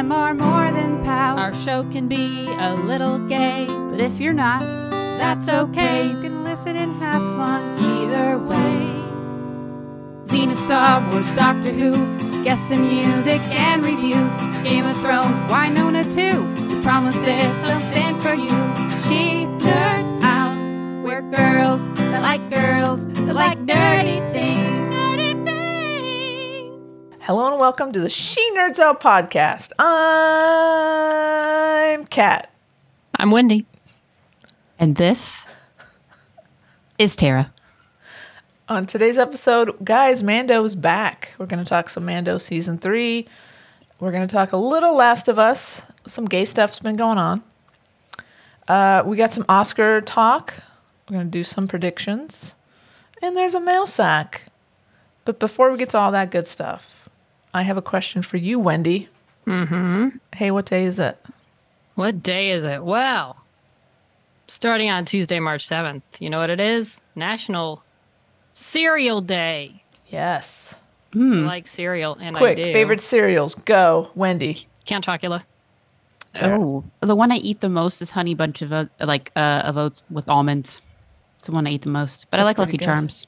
them are more than pals. Our show can be a little gay, but if you're not, that's okay. You can listen and have fun either way. Xena, Star Wars, Doctor Who, guests and music and reviews. Game of Thrones, Winona too. We promise there's something for you. She nerds out. We're girls that like nerdy things. Nerdy things. Hello and welcome to the She Nerds Out podcast. I'm Kat. I'm Wendy. And this is Tara. On today's episode, guys, Mando is back. We're going to talk some Mando Season 3. We're going to talk a little Last of Us. Some gay stuff's been going on. We got some Oscar talk. We're going to do some predictions. And there's a mail sack. But before we get to all that good stuff, I have a question for you, Wendy. Mm-hmm. Hey, what day is it? What day is it? Well, starting on Tuesday, March 7th. You know what it is? National Cereal Day. Yes. I like cereal, and Quick, I do. favorite cereals. Go, Wendy. Count Chocula. Oh, the one I eat the most is Honey Bunch of oats with almonds. It's the one I eat the most. But I like Lucky Charms.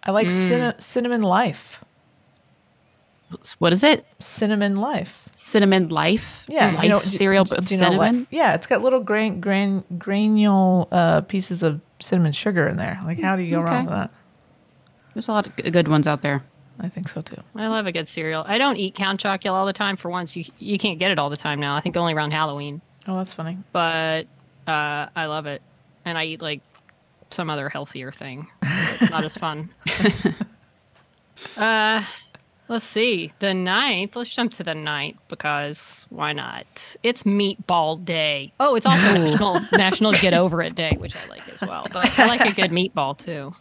I like Cinnamon Life. What is it? Cinnamon Life. Cinnamon Life? Yeah. Life cereal with cinnamon? Yeah, it's got little granule pieces of cinnamon sugar in there. Like, how do you go wrong with that? There's a lot of good ones out there. I think so, too. I love a good cereal. I don't eat Count Chocula all the time. For once, you can't get it all the time now. I think only around Halloween. Oh, that's funny. But I love it. And I eat, like, some other healthier thing. It's not as fun. Let's see. The 9th. Let's jump to the 9th because why not? It's Meatball Day. Oh, it's also National Get Over It Day, which I like as well. But I like a good meatball, too.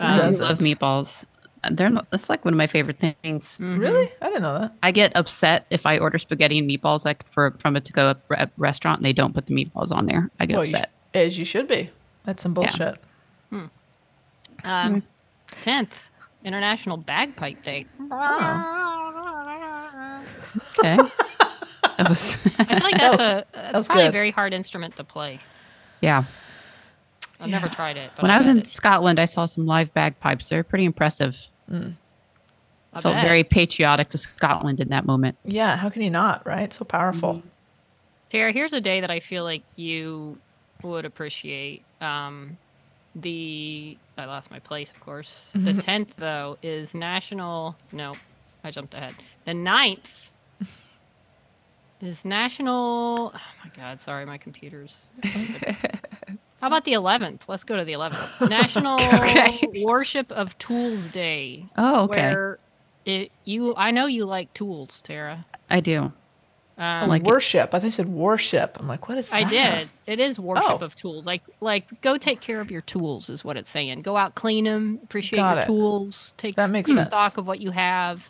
I do love meatballs. That's like one of my favorite things. Mm-hmm. Really? I didn't know that. I get upset if I order spaghetti and meatballs from a to-go restaurant and they don't put the meatballs on there. I get upset. As you should be. That's some bullshit. Yeah. 10th, International Bagpipe Day. Okay. I feel like that's probably a very hard instrument to play. Yeah. I've never tried it. But when I was in Scotland, I saw some live bagpipes. They're pretty impressive. I felt very patriotic to Scotland in that moment. Yeah, how can you not, right? So powerful. Mm-hmm. Tara, here's a day that I feel like you would appreciate. I lost my place, of course. The 10th, though, is National... No, I jumped ahead. The 9th is National... Oh, my God. Sorry, my computer's... How about the 11th? Let's go to the 11th. National Worship of Tools Day. Oh, okay. Where I know you like tools, Tara. I do. Like worship. I think you said worship. I'm like, what is that? I did. It is worship of tools. Like go take care of your tools is what it's saying. Go out, clean them, appreciate your tools, take stock of what you have,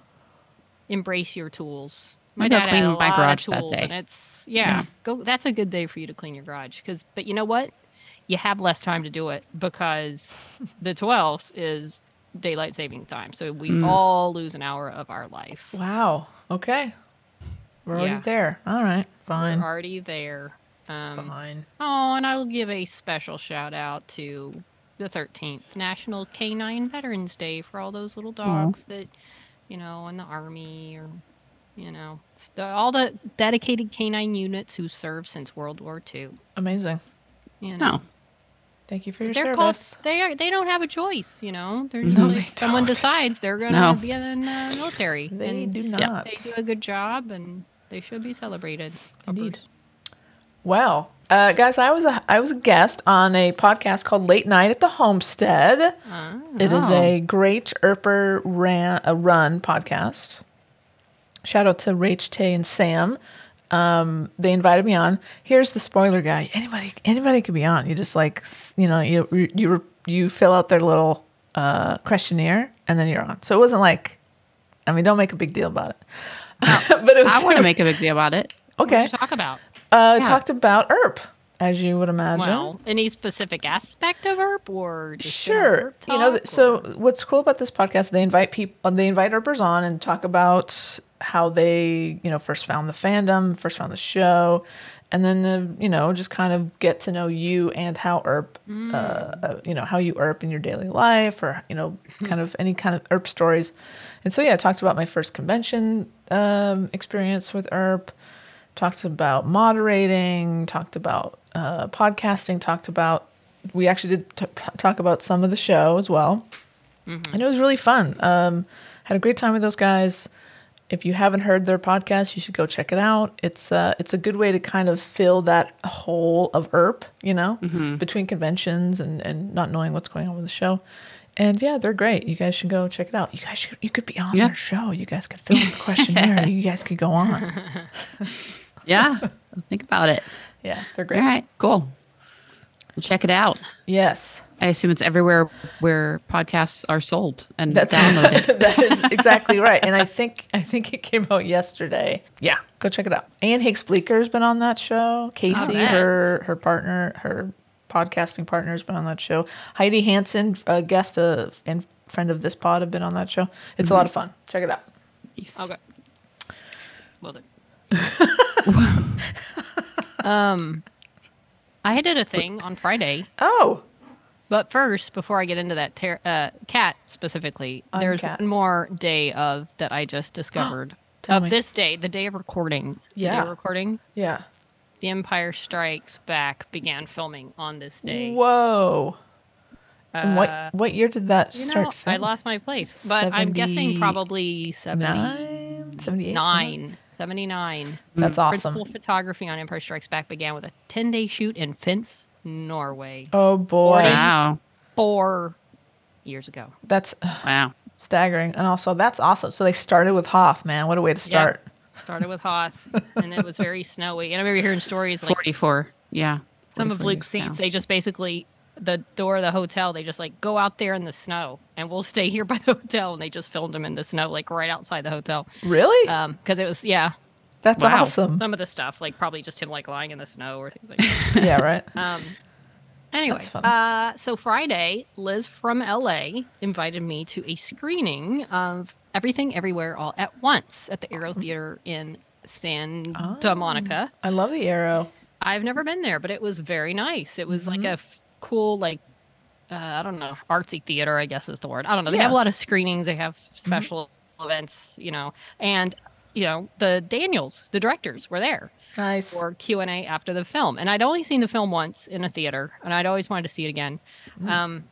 embrace your tools. My dad cleaned my garage that day. And it's go. That's a good day for you to clean your garage but you know what? You have less time to do it because the 12th is daylight saving time. So we all lose an hour of our life. Wow. Okay. We're already there. All right. Fine. We're already there. Fine. Oh, and I'll give a special shout out to the 13th, National Canine Veterans Day for all those little dogs that, in the Army or, all the dedicated canine units who served since World War II. Amazing. Thank you for your service. They don't have a choice, someone decides they're going to be in the military. They do not. Yeah, they do a good job, and they should be celebrated. Indeed. Well, guys, I was a guest on a podcast called Late Night at the Homestead. It is a great Erper run podcast. Shout out to Rach, Tay, and Sam. They invited me on. Here's the spoiler guy. Anybody could be on. You just you fill out their little questionnaire and then you're on. So it wasn't like, don't make a big deal about it. But it was, I want to make a big deal about it. Okay. What did you talk about? Talked about ERP, as you would imagine. Well, any specific aspect of ERP or just sure. ERP talk, so what's cool about this podcast? They invite ERPers on and talk about how they, first found the fandom, first found the show, and then just kind of get to know you and how ERP, how you ERP in your daily life, or kind of any kind of ERP stories. And so I talked about my first convention experience with ERP, talked about moderating, talked about podcasting, we actually did talk about some of the show as well, and it was really fun. Had a great time with those guys. If you haven't heard their podcast, you should go check it out. It's a good way to kind of fill that hole of ERP, between conventions and not knowing what's going on with the show. And yeah, they're great. You guys should go check it out. You could be on their show. You guys could fill in the questionnaire. You guys could go on. Yeah, think about it. Yeah, they're great. All right, cool. We'll check it out. Yes. I assume it's everywhere where podcasts are sold and downloaded. That is exactly right. And I think it came out yesterday. Yeah, go check it out. Anne Hicks Bleeker's been on that show. Casey, her partner, her podcasting partner, has been on that show. Heidi Hansen, a guest and friend of this pod, have been on that show. It's a lot of fun. Check it out. Okay. Well done. I did a thing on Friday. Oh. But first, before I get into that cat specifically, there's one more day that I just discovered. This day, the day of recording. Yeah. The day of recording. Yeah. The Empire Strikes Back began filming on this day. Whoa. And what year did that start filming? I lost my place. But I'm guessing probably 79? 78? 79. That's awesome. Principal photography on Empire Strikes Back began with a 10-day shoot in Finse, Norway. Oh, boy. Wow. 4 years ago. That's wow. Staggering. And also, that's awesome. So they started with Hoth, man. What a way to start. Yeah. Started with Hoth, and it was very snowy. And I remember hearing stories like 44. Yeah. Some of Luke's scenes, they just basically, the door of the hotel, they just like, go out there in the snow, and we'll stay here by the hotel. And they just filmed him in the snow, like right outside the hotel. Really? Because it was, yeah. That's awesome. Some of the stuff, like probably just him like lying in the snow or things like that. Yeah, right. Anyway, so Friday, Liz from LA invited me to a screening of Everything Everywhere All at Once at the Aero Theater in Santa Monica. I love the Aero. I've never been there, but it was very nice. It was like a cool, like, I don't know, artsy theater, I guess is the word. I don't know. They have a lot of screenings. They have special events, and, the Daniels, the directors, were there. Nice. For Q&A after the film. And I'd only seen the film once in a theater, and I'd always wanted to see it again. And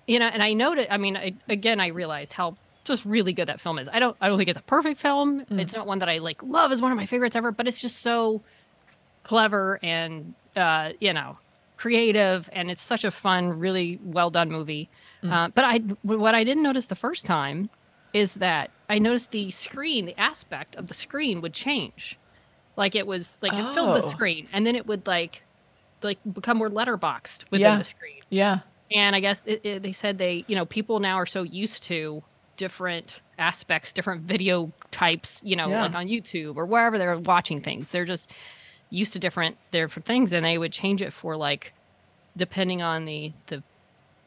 I noted, I realized how just really good that film is. I don't think it's a perfect film. It's not one that I like love as one of my favorites ever, but it's just so clever and, creative, and it's such a fun, really well done movie. But what I didn't notice the first time is that I noticed the aspect of the screen would change. Like it was like it filled the screen, and then it would like become more letterboxed within the screen. Yeah. And I guess they said people now are so used to different aspects, different video types, like on YouTube or wherever they're watching things. They're just used to different things, and they would change it for like depending on the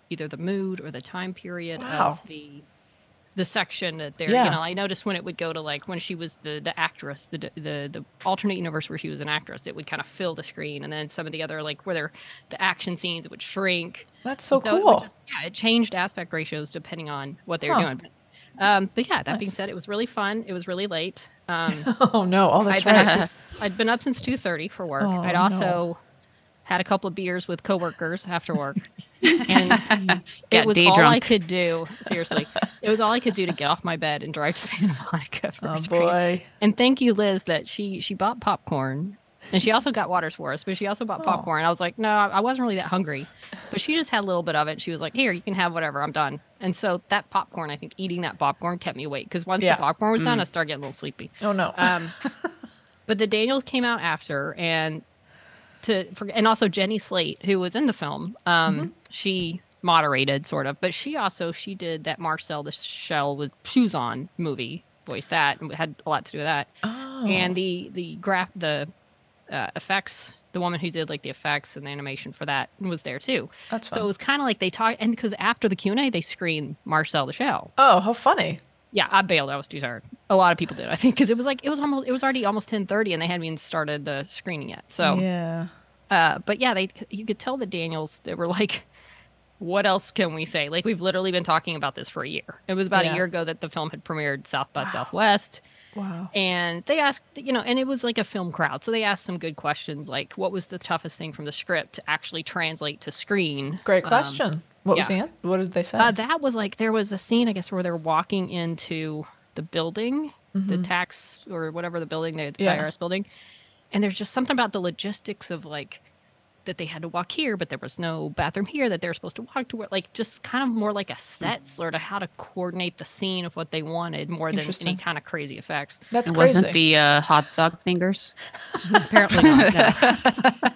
either the mood or the time period of the section that they're, I noticed when it would go to like when she was the actress, the alternate universe where she was an actress, it would kind of fill the screen, and then some of the other like where the action scenes, it would shrink. That's so cool. It changed aspect ratios depending on what they were doing. But yeah, that being said, it was really fun. It was really late. Oh no! That's right. I'd been up since 2:30 for work. I'd also had a couple of beers with coworkers after work. And it was all I could do. Seriously, it was all I could do to get off my bed and drive to Santa Monica for a screen. Boy! And thank you, Liz, that she bought popcorn, and she also got waters for us. But she also bought popcorn. I was like, no, I wasn't really that hungry, but she just had a little bit of it. She was like, here, you can have whatever. I'm done. And so that popcorn, I think, eating that popcorn kept me awake because once the popcorn was done, I started getting a little sleepy. Oh no! But the Daniels came out after, and also Jenny Slate, who was in the film. She moderated sort of, but she did that Marcel the Shell with Shoes On movie, voiced that, and had a lot to do with that. And the effects, the woman who did like the effects and the animation for that was there too. That's fun. So it was kind of like they talked, and because after the Q&A they screened Marcel the Shell. Oh, how funny! Yeah, I bailed. I was too tired. A lot of people did, I think, because it was already almost 10:30 and they hadn't even started the screening yet. So Yeah. but yeah, you could tell the Daniels, they were like, what else can we say? Like, we've literally been talking about this for a year. It was about a year ago that the film had premiered South by Southwest. Wow. And they asked, and it was like a film crowd. So they asked some good questions, like, what was the toughest thing from the script to actually translate to screen? Great question. What was the answer? What did they say? That was like, there was a scene, I guess, where they're walking into the building, the tax or whatever the building, the IRS building. And there's just something about the logistics of like, that they had to walk here, but there was no bathroom here that they're supposed to walk to, where, like, just kind of more like a set sort of how to coordinate the scene of what they wanted more than any kind of crazy effects. That's crazy. Wasn't the hot dog fingers? Apparently not.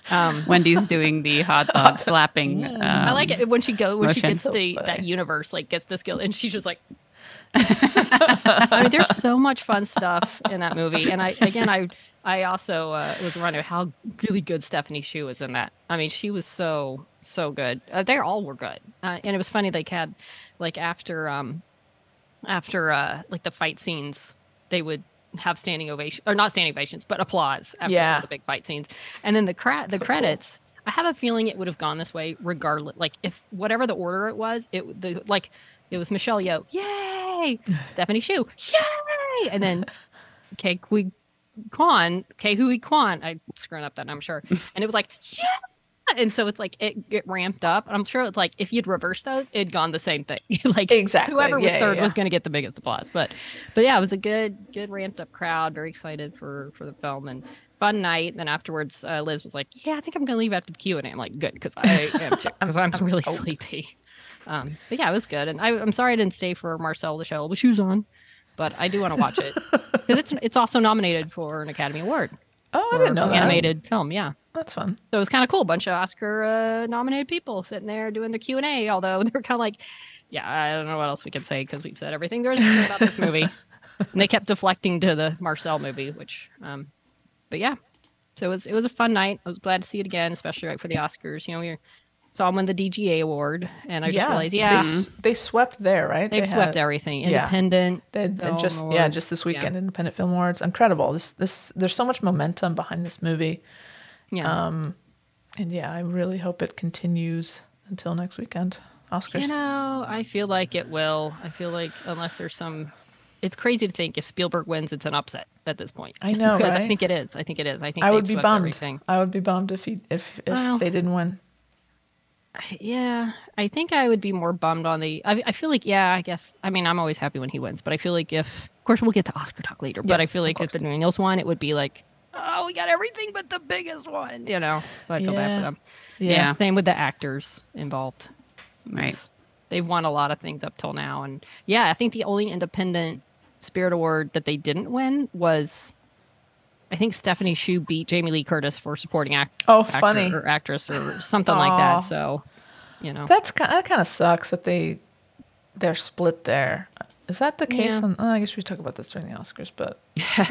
No. Wendy's doing the hot dog slapping. I like it when she gets So that universe, like, gets the skill, and she's just like. I mean, there's so much fun stuff in that movie, and I also was reminded how really good Stephanie Hsu is in that. I mean, she was so good. They all were good, and it was funny. They had like after like the fight scenes, they would have standing ovation or not standing ovations, but applause after some of the big fight scenes, and then the credits. Cool. I have a feeling it would have gone this way regardless. Like, if whatever the order it was, it was Michelle Yeoh, yay! Stephanie Hsu, yay! And then Ke Huy Quan, I'm screwing up that, I'm sure. And it was like, yeah! And so it's like, it ramped up. I'm sure it's like, if you'd reversed those, it'd gone the same thing. Like, exactly. Whoever was third was going to get the biggest applause. But yeah, it was a good ramped up crowd. Very excited for the film and fun night. And then afterwards, Liz was like, yeah, I think I'm going to leave after the Q&A. I'm like, good, because I am too, because I'm really sleepy. But yeah, it was good, and I'm sorry I didn't stay for Marcel the Shell with shoes on, but I do want to watch it because it's also nominated for an Academy Award. Oh, I didn't know that. Animated film, yeah, that's fun. So it was kind of cool. A bunch of Oscar nominated people sitting there doing the Q&A. Although they're kind of like, yeah, I don't know what else we can say because we've said everything there is to say about this movie, and they kept deflecting to the Marcel movie, which, but yeah, so it was a fun night. I was glad to see it again, especially right for the Oscars. We saw him win the DGA award, and I just realized, they swept there, right? They swept everything. Independent, just this weekend, Independent Film Awards, incredible. This there's so much momentum behind this movie, and I really hope it continues until next weekend, Oscars. I feel like it will. I feel like unless there's it's crazy to think if Spielberg wins, it's an upset at this point. I know, because right? I think it is. I think I would be bummed. Everything. I would be bummed if they didn't win. Yeah, I think I would be more bummed on I feel like, I guess, I mean, I'm always happy when he wins, but I feel like of course we'll get to Oscar talk later, but I feel like if the Daniels won, it would be like, oh, we got everything but the biggest one, so I feel bad for them. Yeah. Same with the actors involved. Right. They've won a lot of things up till now. And I think the only independent Spirit Award that they didn't win was, I think Stephanie Hsu beat Jamie Lee Curtis for supporting actor or actress or something like that. So, that kind of sucks that they're split there. Is that the case? Yeah. I guess we talk about this during the Oscars, but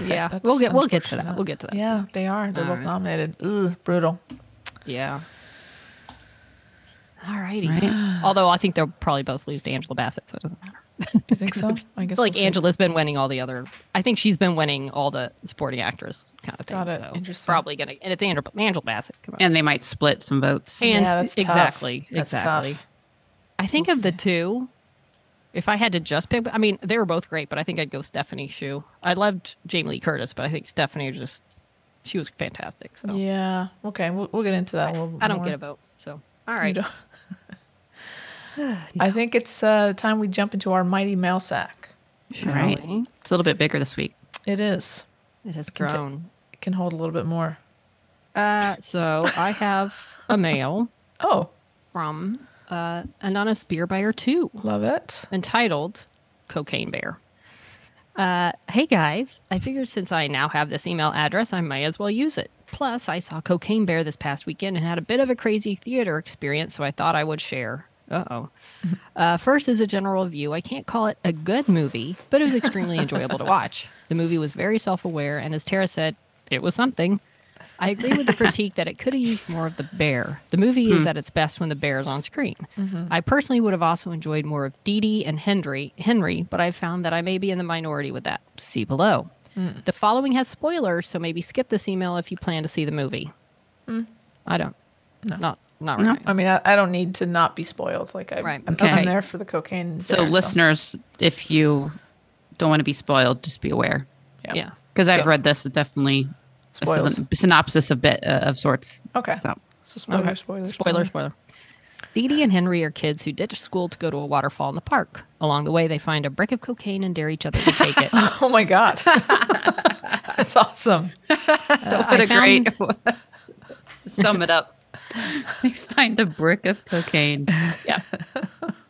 yeah, we'll get to that. We'll get to that. Yeah, they are. They're both nominated. Ugh, brutal. Yeah. All righty. Right. Although I think they'll probably both lose to Angela Bassett, so it doesn't matter. You think so? I guess like Angela's been winning all the other. I think she's been winning all the supporting actress kind of things. Got it. So interesting. Probably gonna, and it's Angela Bassett. Come on. And they might split some votes. And that's exactly, tough. exactly. Tough. I think of the two, if I had to just pick, I mean, they were both great, but I think I'd go Stephanie Hsu. I loved Jamie Lee Curtis, but I think Stephanie she was fantastic. So yeah, okay, we'll get into that a little bit I don't more. get a vote, so all right. No. I think it's time we jump into our mighty mail sack. All right. It's a little bit bigger this week. It is. It has grown. It can hold a little bit more. So I have a mail. From Anonymous Beer Buyer 2. Love it. Entitled Cocaine Bear. Hey guys, I figured since I now have this email address, I may as well use it. Plus, I saw Cocaine Bear this past weekend and had a bit of a crazy theater experience, so I thought I would share. First, as a general review, I can't call it a good movie, but it was extremely enjoyable to watch. The movie was very self-aware, and as Tara said, it was something. I agree with the critique that it could have used more of the bear. The movie is at its best when the bear is on screen. I personally would have also enjoyed more of Dee Dee and Henry, but I've found that I may be in the minority with that. See below. The following has spoilers, so maybe skip this email if you plan to see the movie. I don't. No. Not right. I mean, I don't need to not be spoiled. Like, I'm there for the cocaine. So, listeners, if you don't want to be spoiled, just be aware. Yeah. Because I've read this, definitely a synopsis of sorts. Okay. So spoiler. Dee Dee and Henry are kids who ditch school to go to a waterfall in the park. Along the way, they find a brick of cocaine and dare each other to take it. Oh, my God. That's awesome. What a great... Sum it up. They find a brick of cocaine. Yeah.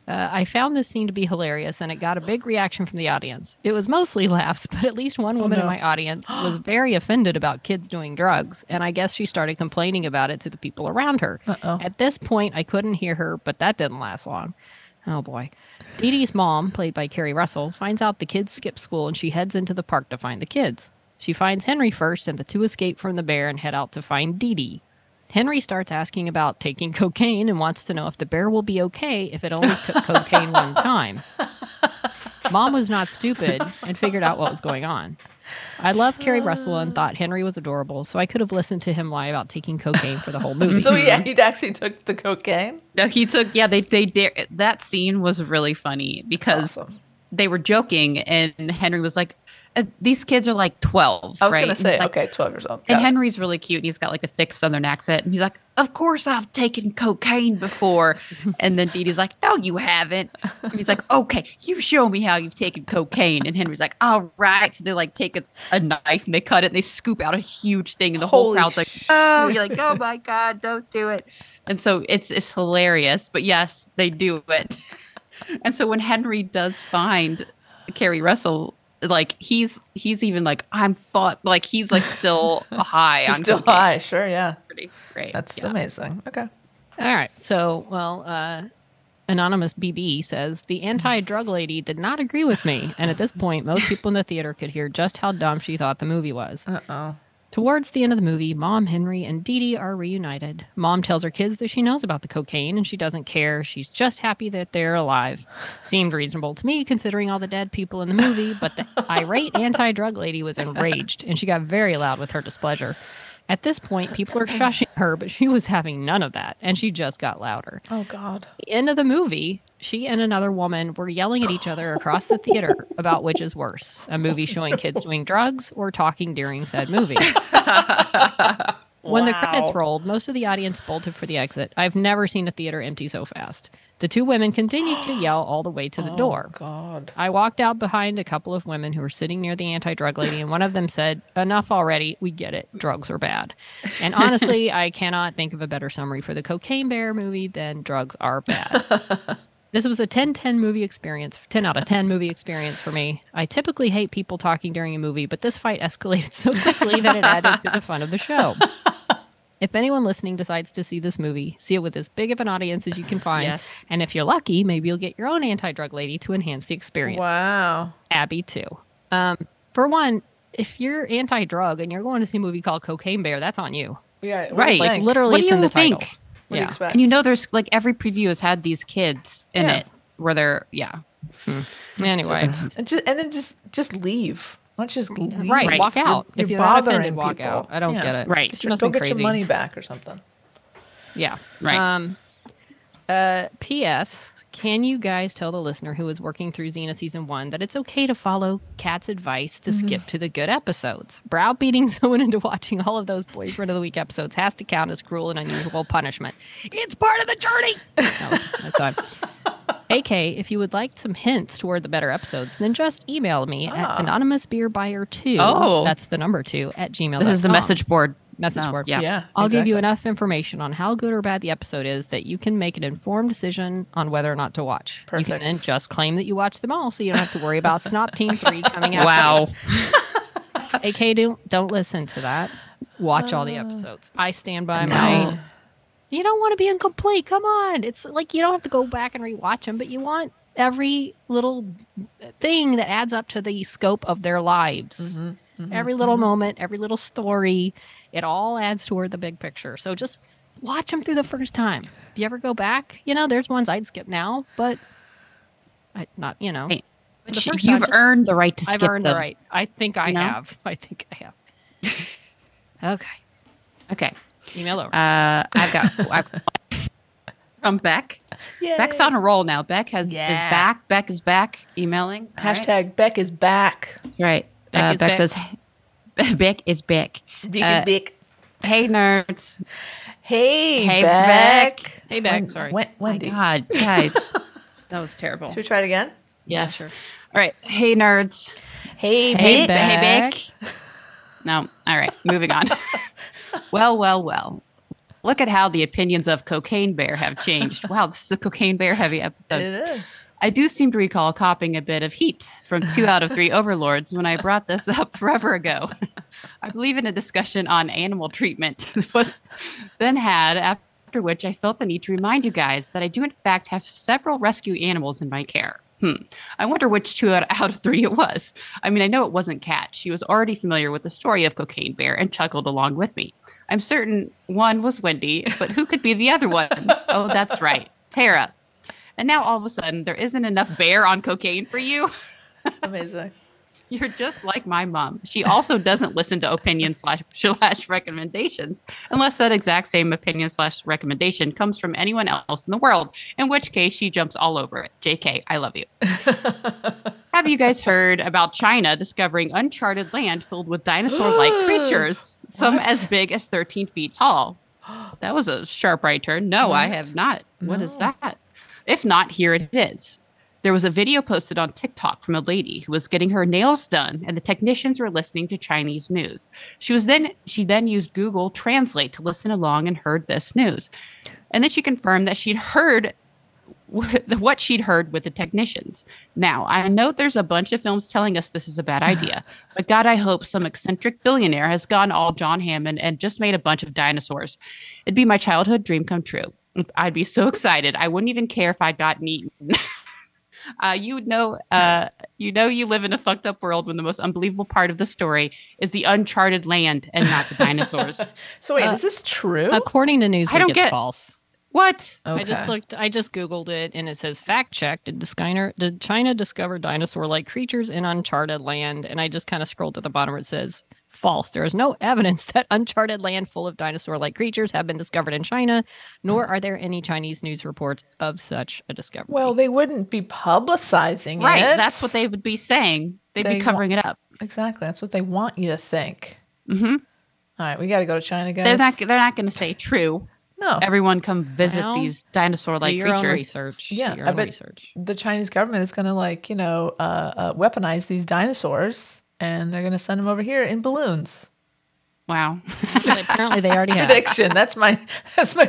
I found this scene to be hilarious, and it got a big reaction from the audience. It was mostly laughs, but at least one woman in my audience was very offended about kids doing drugs, and I guess she started complaining about it to the people around her. At this point, I couldn't hear her, but that didn't last long. Oh, boy. Dee Dee's mom, played by Carrie Russell, finds out the kids skip school, and she heads into the park to find the kids. She finds Henry first, and the two escape from the bear and head out to find Dee Dee. Henry starts asking about taking cocaine and wants to know if the bear will be okay if it only took cocaine one time. Mom was not stupid and figured out what was going on. I loved Carrie Russell and thought Henry was adorable, so I could have listened to him lie about taking cocaine for the whole movie. So he actually took the cocaine? No, he took, that scene was really funny because they were joking and Henry was like, these kids are like 12, I was going to say, 12 years old. And Henry's really cute. He's got like a thick Southern accent. And he's like, of course I've taken cocaine before. And then Dee Dee's like, no, you haven't. And he's like, okay, you show me how you've taken cocaine. And Henry's like, all right. So they like take a knife and they cut it and they scoop out a huge thing. And the whole crowd's like, oh, you're like, oh my God, don't do it. And so it's hilarious. But yes, they do it. And so when Henry does find Carrie Russell, like he's even like he's like still high. He's still high, sure, yeah. Pretty great. That's amazing. Okay. All right. So, Anonymous BB says the anti-drug lady did not agree with me, and at this point, most people in the theater could hear just how dumb she thought the movie was. Towards the end of the movie, Mom, Henry, and Dee Dee are reunited. Mom tells her kids that she knows about the cocaine and she doesn't care. She's just happy that they're alive. Seemed reasonable to me considering all the dead people in the movie, but the irate anti-drug lady was enraged and she got very loud with her displeasure. At this point, people are shushing her, but she was having none of that, and she just got louder. Oh, God. At the end of the movie, she and another woman were yelling at each other across the theater about which is worse, a movie showing kids doing drugs or talking during said movie. When the credits rolled, most of the audience bolted for the exit. I've never seen a theater empty so fast. The two women continued to yell all the way to the door. God. I walked out behind a couple of women who were sitting near the anti-drug lady, and one of them said, enough already, we get it, drugs are bad. And honestly, I cannot think of a better summary for the Cocaine Bear movie than drugs are bad. This was a 10 movie experience, 10 out of 10 movie experience for me. I typically hate people talking during a movie, but this fight escalated so quickly that it added to the fun of the show. If anyone listening decides to see this movie, see it with as big of an audience as you can find. Yes. And if you're lucky, maybe you'll get your own anti-drug lady to enhance the experience. Wow. Abby, too. For one, if you're anti-drug and you're going to see a movie called Cocaine Bear, that's on you. Yeah. Right. Like, literally, what it's do in you the title. think? What do you expect? And you know, there's like every preview has had these kids in it where they're, Anyway. And then just leave. Let's just leave. Right. Walk out. You're If you're not bothering offended, walk people. out. I don't get it. Right. Go get your money back or something. Yeah. Right. P.S. Can you guys tell the listener who is working through Xena Season 1 that it's okay to follow Kat's advice to skip to the good episodes? Browbeating someone into watching all of those Boyfriend of the Week episodes has to count as cruel and unusual punishment. It's part of the journey! That's fine. AK, if you would like some hints toward the better episodes, then just email me at anonymousbeerbuyer2. Oh. That's the number 2 at gmail.com. This is the message board. Board. Yeah. I'll give you enough information on how good or bad the episode is that you can make an informed decision on whether or not to watch. Perfect. You can then just claim that you watched them all so you don't have to worry about Snot Team 3 coming out. Wow. AK, don't listen to that. Watch all the episodes. I stand by my... You don't want to be incomplete. Come on. It's like you don't have to go back and rewatch them, but you want every little thing that adds up to the scope of their lives. Every little moment, every little story. It all adds toward the big picture. So just watch them through the first time. If you ever go back, there's ones I'd skip now, but not. Hey, the but first you've time, earned the right to skip I've earned those. the right. I think I know? have. Okay. Okay. Email over. I've from Beck. Yay. Beck's on a roll now. Beck is Yeah. back. Beck is back emailing. All right. Hashtag Beck is back. Right. Beck is Beck back. says, Beck is back. Beck. Hey, nerds. Hey, Beck. Beck. Hey, Beck. Sorry. Wendy. My God, guys. That was terrible. Should we try it again? Yes. Sure. All right. Hey, nerds. Hey, Hey, Beck. Hey, Beck. Beck. No. All right. Moving on. Well. Look at how the opinions of Cocaine Bear have changed. Wow, this is a Cocaine Bear heavy episode. It is. I do seem to recall copping a bit of heat from 2 out of 3 overlords when I brought this up forever ago. I believe in a discussion on animal treatment was then had, after which I felt the need to remind you guys that I do in fact have several rescue animals in my care. I wonder which 2 out of 3 it was. I mean, I know it wasn't Kat. She was already familiar with the story of Cocaine Bear and chuckled along with me. I'm certain one was Wendy, but who could be the other one? Oh, that's right. Tara. And now all of a sudden, there isn't enough bear on cocaine for you. Amazing. You're just like my mom. She also doesn't listen to opinions / recommendations unless that exact same opinion / recommendation comes from anyone else in the world, in which case she jumps all over it. JK, I love you. Have you guys heard about China discovering uncharted land filled with dinosaur-like creatures, some as big as 13 feet tall? That was a sharp right turn. No, I have not. What is that? If not, here it is. There was a video posted on TikTok from a lady who was getting her nails done, and the technicians were listening to Chinese news. She then used Google Translate to listen along and heard this news. And then she confirmed that she'd heard what she'd heard with the technicians. Now, I know there's a bunch of films telling us this is a bad idea, but God, I hope some eccentric billionaire has gone all John Hammond and just made a bunch of dinosaurs. It'd be my childhood dream come true. I'd be so excited. I wouldn't even care if I'd gotten eaten. You live in a fucked up world when the most unbelievable part of the story is the uncharted land and not the dinosaurs. So wait, is this true? According to Newsweek, I don't it's get- false. What? Okay. I just Googled it, and it says fact check. Did China discover dinosaur-like creatures in uncharted land? And I just kind of scrolled to the bottom where it says false. There is no evidence that uncharted land full of dinosaur-like creatures have been discovered in China, nor are there any Chinese news reports of such a discovery. Well, they wouldn't be publicizing Right. it. That's what they would be saying. They'd be covering it up. Exactly. That's what they want you to think. Mm-hmm. All right, we got to go to China, guys. They're not going to say true. No. Everyone come visit Well, these dinosaur-like do your own creatures. research. Yeah, Do your I own bet research. the Chinese government is going to weaponize these dinosaurs, and they're going to send them over here in balloons. Wow. Actually, apparently, they already have. Prediction. That's my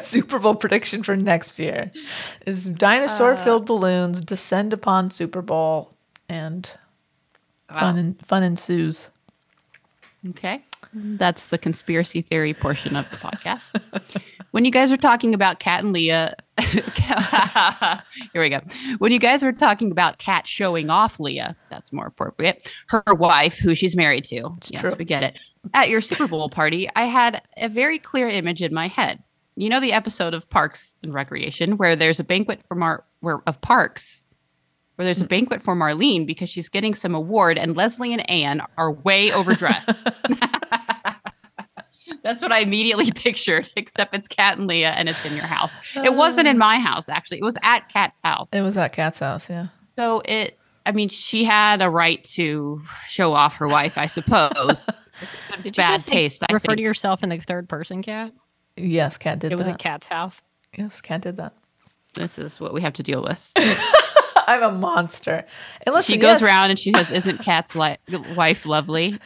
Super Bowl prediction for next year. Is dinosaur-filled balloons descend upon Super Bowl, and fun ensues. Okay. That's the conspiracy theory portion of the podcast. When you guys are talking about Kat and Leah, here we go. When you guys were talking about Kat showing off Leah, that's more appropriate, her wife, who she's married to. Yes, true. we get it. At your Super Bowl party, I had a very clear image in my head. You know the episode of Parks and Recreation where there's a banquet for there's a banquet for Marlene because she's getting some award and Leslie and Anne are way overdressed. That's what I immediately pictured, except it's Kat and Leah and it's in your house. It wasn't in my house, actually. It was at Kat's house. It was at Kat's house, yeah. So she had a right to show off her wife, I suppose. Did you Bad just taste, I refer to think. yourself in the third person, Kat? Yes, Kat did It was that. at Kat's house. Yes, Kat did that. This is what we have to deal with. I'm a monster. And listen, She goes yes, around and she says, "Isn't Kat's wife lovely?"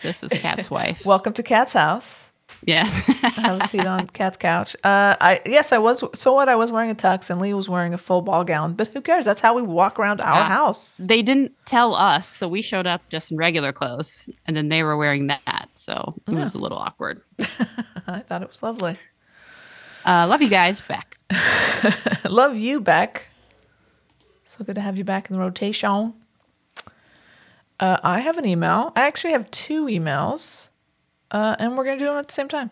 This is Kat's wife. welcome to Kat's house. Yeah. Have a seat on Kat's couch. I was. So what? I was wearing a tux, and Lee was wearing a full ball gown. But who cares? That's how we walk around our house. They didn't tell us, so we showed up just in regular clothes, and then they were wearing that, so it was a little awkward. I thought it was lovely. Love you guys. Back. Love you, Beck. So good to have you back in the rotation. I have an email. I actually have 2 emails. and we're going to do them at the same time.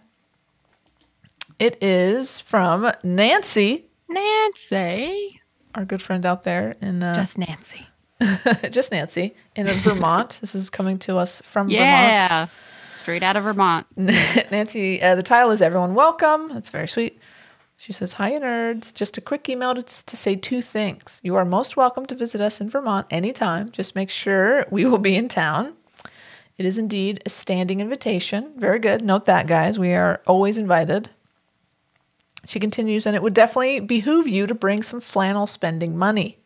It is from Nancy. Nancy. Our good friend out there in... Just Nancy. just Nancy in Vermont. This is coming to us from Vermont. Yeah, straight out of Vermont. Nancy, the title is Everyone Welcome. That's very sweet. She says, hi, nerds. Just a quick email to say 2 things. You are most welcome to visit us in Vermont anytime. Just make sure we will be in town. It is indeed a standing invitation. Very good. Note that, guys. We are always invited. She continues, and it would definitely behoove you to bring some flannel spending money.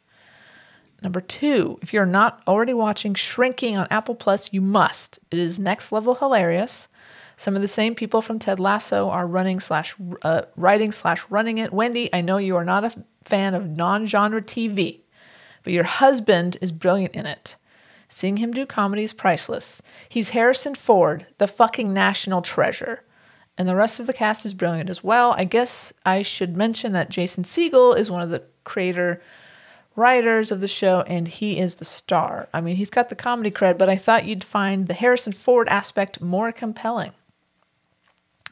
Number 2, if you're not already watching Shrinking on Apple Plus, you must. It is next level hilarious. Some of the same people from Ted Lasso are writing/running it. Wendy, I know you are not a fan of non-genre TV, but your husband is brilliant in it. Seeing him do comedy is priceless. He's Harrison Ford, the fucking national treasure. And the rest of the cast is brilliant as well. I guess I should mention that Jason Segel is one of the writers of the show, and he is the star. I mean, he's got the comedy cred, but I thought you'd find the Harrison Ford aspect more compelling.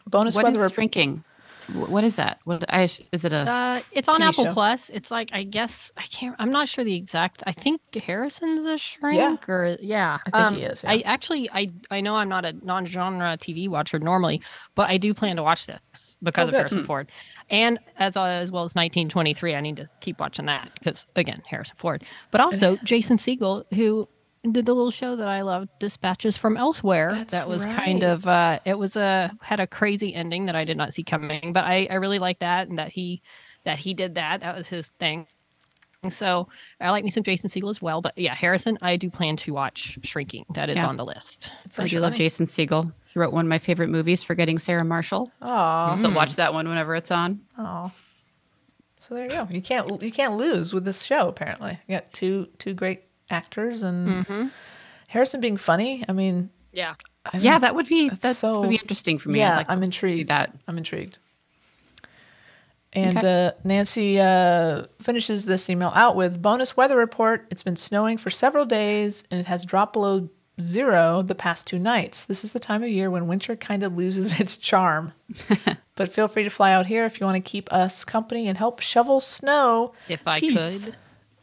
Bonus What weather is Shrinking? What is that? Is it a? It's on TV Apple show. Plus. It's like, I guess I'm not sure the exact. I think Harrison's a shrink, or yeah. I think he is. Yeah. I know I'm not a non-genre TV watcher normally, but I do plan to watch this because of good. Harrison Ford, and as well as 1923. I need to keep watching that because again, Harrison Ford, but also Jason Segel, who did the little show that I loved, Dispatches from Elsewhere. That's that was right. kind of had a crazy ending that I did not see coming, but I really liked that, and that he did that. That was his thing. And so I like me some Jason Segel as well. But yeah, Harrison, I do plan to watch Shrinking. That is on the list. I do love Jason Segel. He wrote one of my favorite movies, Forgetting Sarah Marshall. Oh, So watch that one whenever it's on. oh. So there you go. You can't lose with this show. Apparently, you got two great actors, and Harrison being funny. I mean, Yeah. That would be interesting for me. Yeah, I'd like to I'm see intrigued. that. I'm intrigued. And Nancy finishes this email out with bonus weather report. It's been snowing for several days, and it has dropped below 0 the past 2 nights. This is the time of year when winter kind of loses its charm. But feel free to fly out here if you want to keep us company and help shovel snow. If I Peace. could,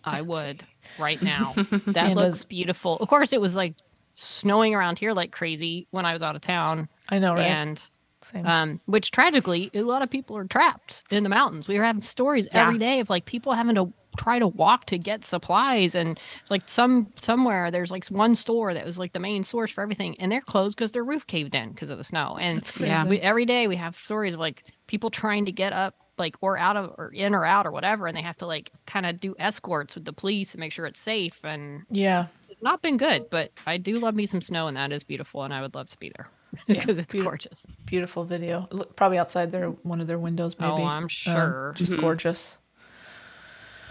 I would right now. That And looks beautiful. Of course, it was like snowing around here like crazy when I was out of town. I know, right? And Same. which tragically, a lot of people are trapped in the mountains. We were having stories every day of like people having to try to walk to get supplies, and like somewhere there's like one store that was like the main source for everything, and they're closed because their roof caved in because of the snow. And every day we have stories of like people trying to get up, like or out of or in or out or whatever, and they have to like kind of do escorts with the police and make sure it's safe. And Yeah. it's not been good, but I do love me some snow, and that is beautiful, and I would love to be there because it's gorgeous. Beautiful video. Look, probably outside one of their windows, maybe. Oh, I'm sure. Just gorgeous.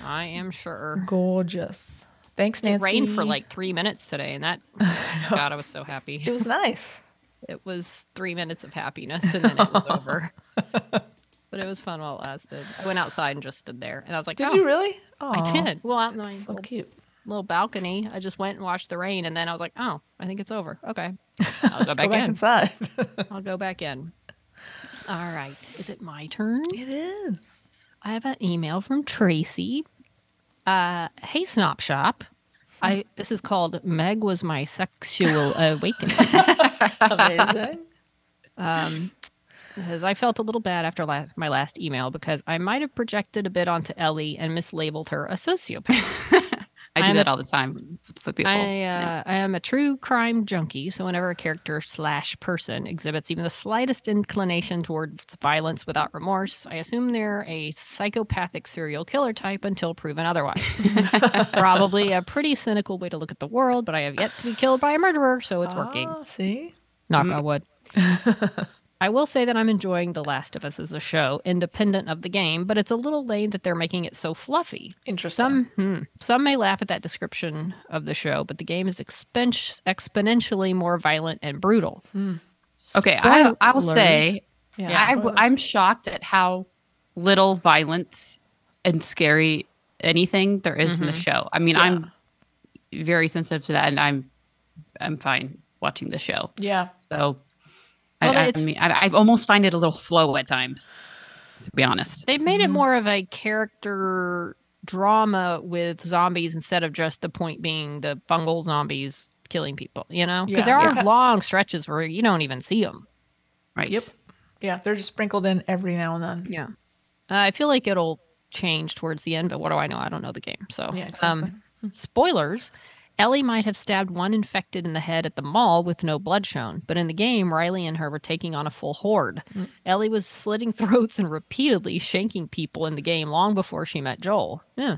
I am sure. Gorgeous. Thanks, Nancy. It rained for like 3 minutes today, and that, God, I was so happy. It was nice. It was 3 minutes of happiness, and then it was over. But it was fun while it lasted. I went outside and just stood there, and I was like, Did oh, you really? I Aw, did. Well, out in my so cute. little balcony, I just went and watched the rain, and then I was like, oh, I think it's over. Okay. I'll go back in. Inside. I'll go back in. All right. Is it my turn? It is. I have an email from Tracy. Hey, Snop Shop. This is called Meg Was My Sexual Awakening. Amazing. Because I felt a little bad after my last email because I might have projected a bit onto Ellie and mislabeled her a sociopath. I do that all the time with people. I am a true crime junkie, so whenever a character / person exhibits even the slightest inclination towards violence without remorse, I assume they're a psychopathic serial killer type until proven otherwise. Probably a pretty cynical way to look at the world, but I have yet to be killed by a murderer, so it's working. See? Knock on wood. I will say that I'm enjoying The Last of Us as a show, independent of the game, but it's a little lame that they're making it so fluffy. Interesting. Some may laugh at that description of the show, but the game is exponentially more violent and brutal. Okay, I will say, Yeah. I'm shocked at how little violence and scary anything there is in the show. I mean, I'm very sensitive to that, and I'm fine watching the show. Yeah. So I almost find it a little slow at times, to be honest. They've made it more of a character drama with zombies instead of just the point being the fungal zombies killing people, because there are long stretches where you don't even see them. Right. Yep. Yeah, they're just sprinkled in every now and then. Yeah. I feel like it'll change towards the end, but what do I know? I don't know the game. So, yeah, exactly. Spoilers. Ellie might have stabbed one infected in the head at the mall with no blood shown, but in the game, Riley and her were taking on a full horde. Ellie was slitting throats and repeatedly shanking people in the game long before she met Joel. Yeah.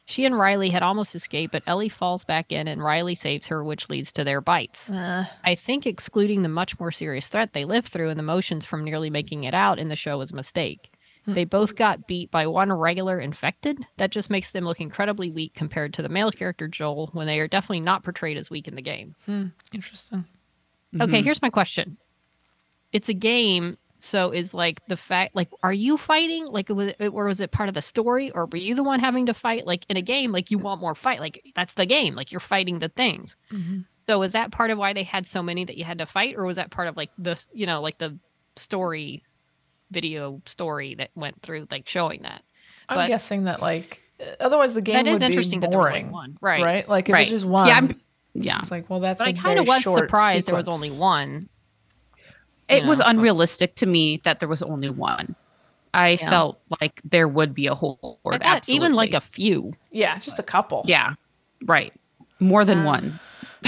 She and Riley had almost escaped, but Ellie falls back in and Riley saves her, which leads to their bites. I think excluding the much more serious threat they lived through and the motions from nearly making it out in the show was a mistake. They both got beat by one regular infected. That just makes them look incredibly weak compared to the male character Joel, when they are definitely not portrayed as weak in the game. Interesting. Okay, here's my question. It's a game, so is like the fact, like, are you fighting? Like, or was it part of the story? Or were you the one having to fight? Like, in a game, like, you want more fight. Like, that's the game. Like, you're fighting the things. So was that part of why they had so many that you had to fight? Or was that part of, like, the, like the story... video story that went through, like, showing that? I'm guessing that, like, otherwise the game would be boring. That there was only one. Right. Like, if it's just one. Yeah. It's like, well, that's but a I kind of very was short surprised sequence. there was only one. It was unrealistic to me that there was only one. I felt like there would be a whole horde. Absolutely. Even like a few. Yeah, just a couple. Yeah. Right. More than one.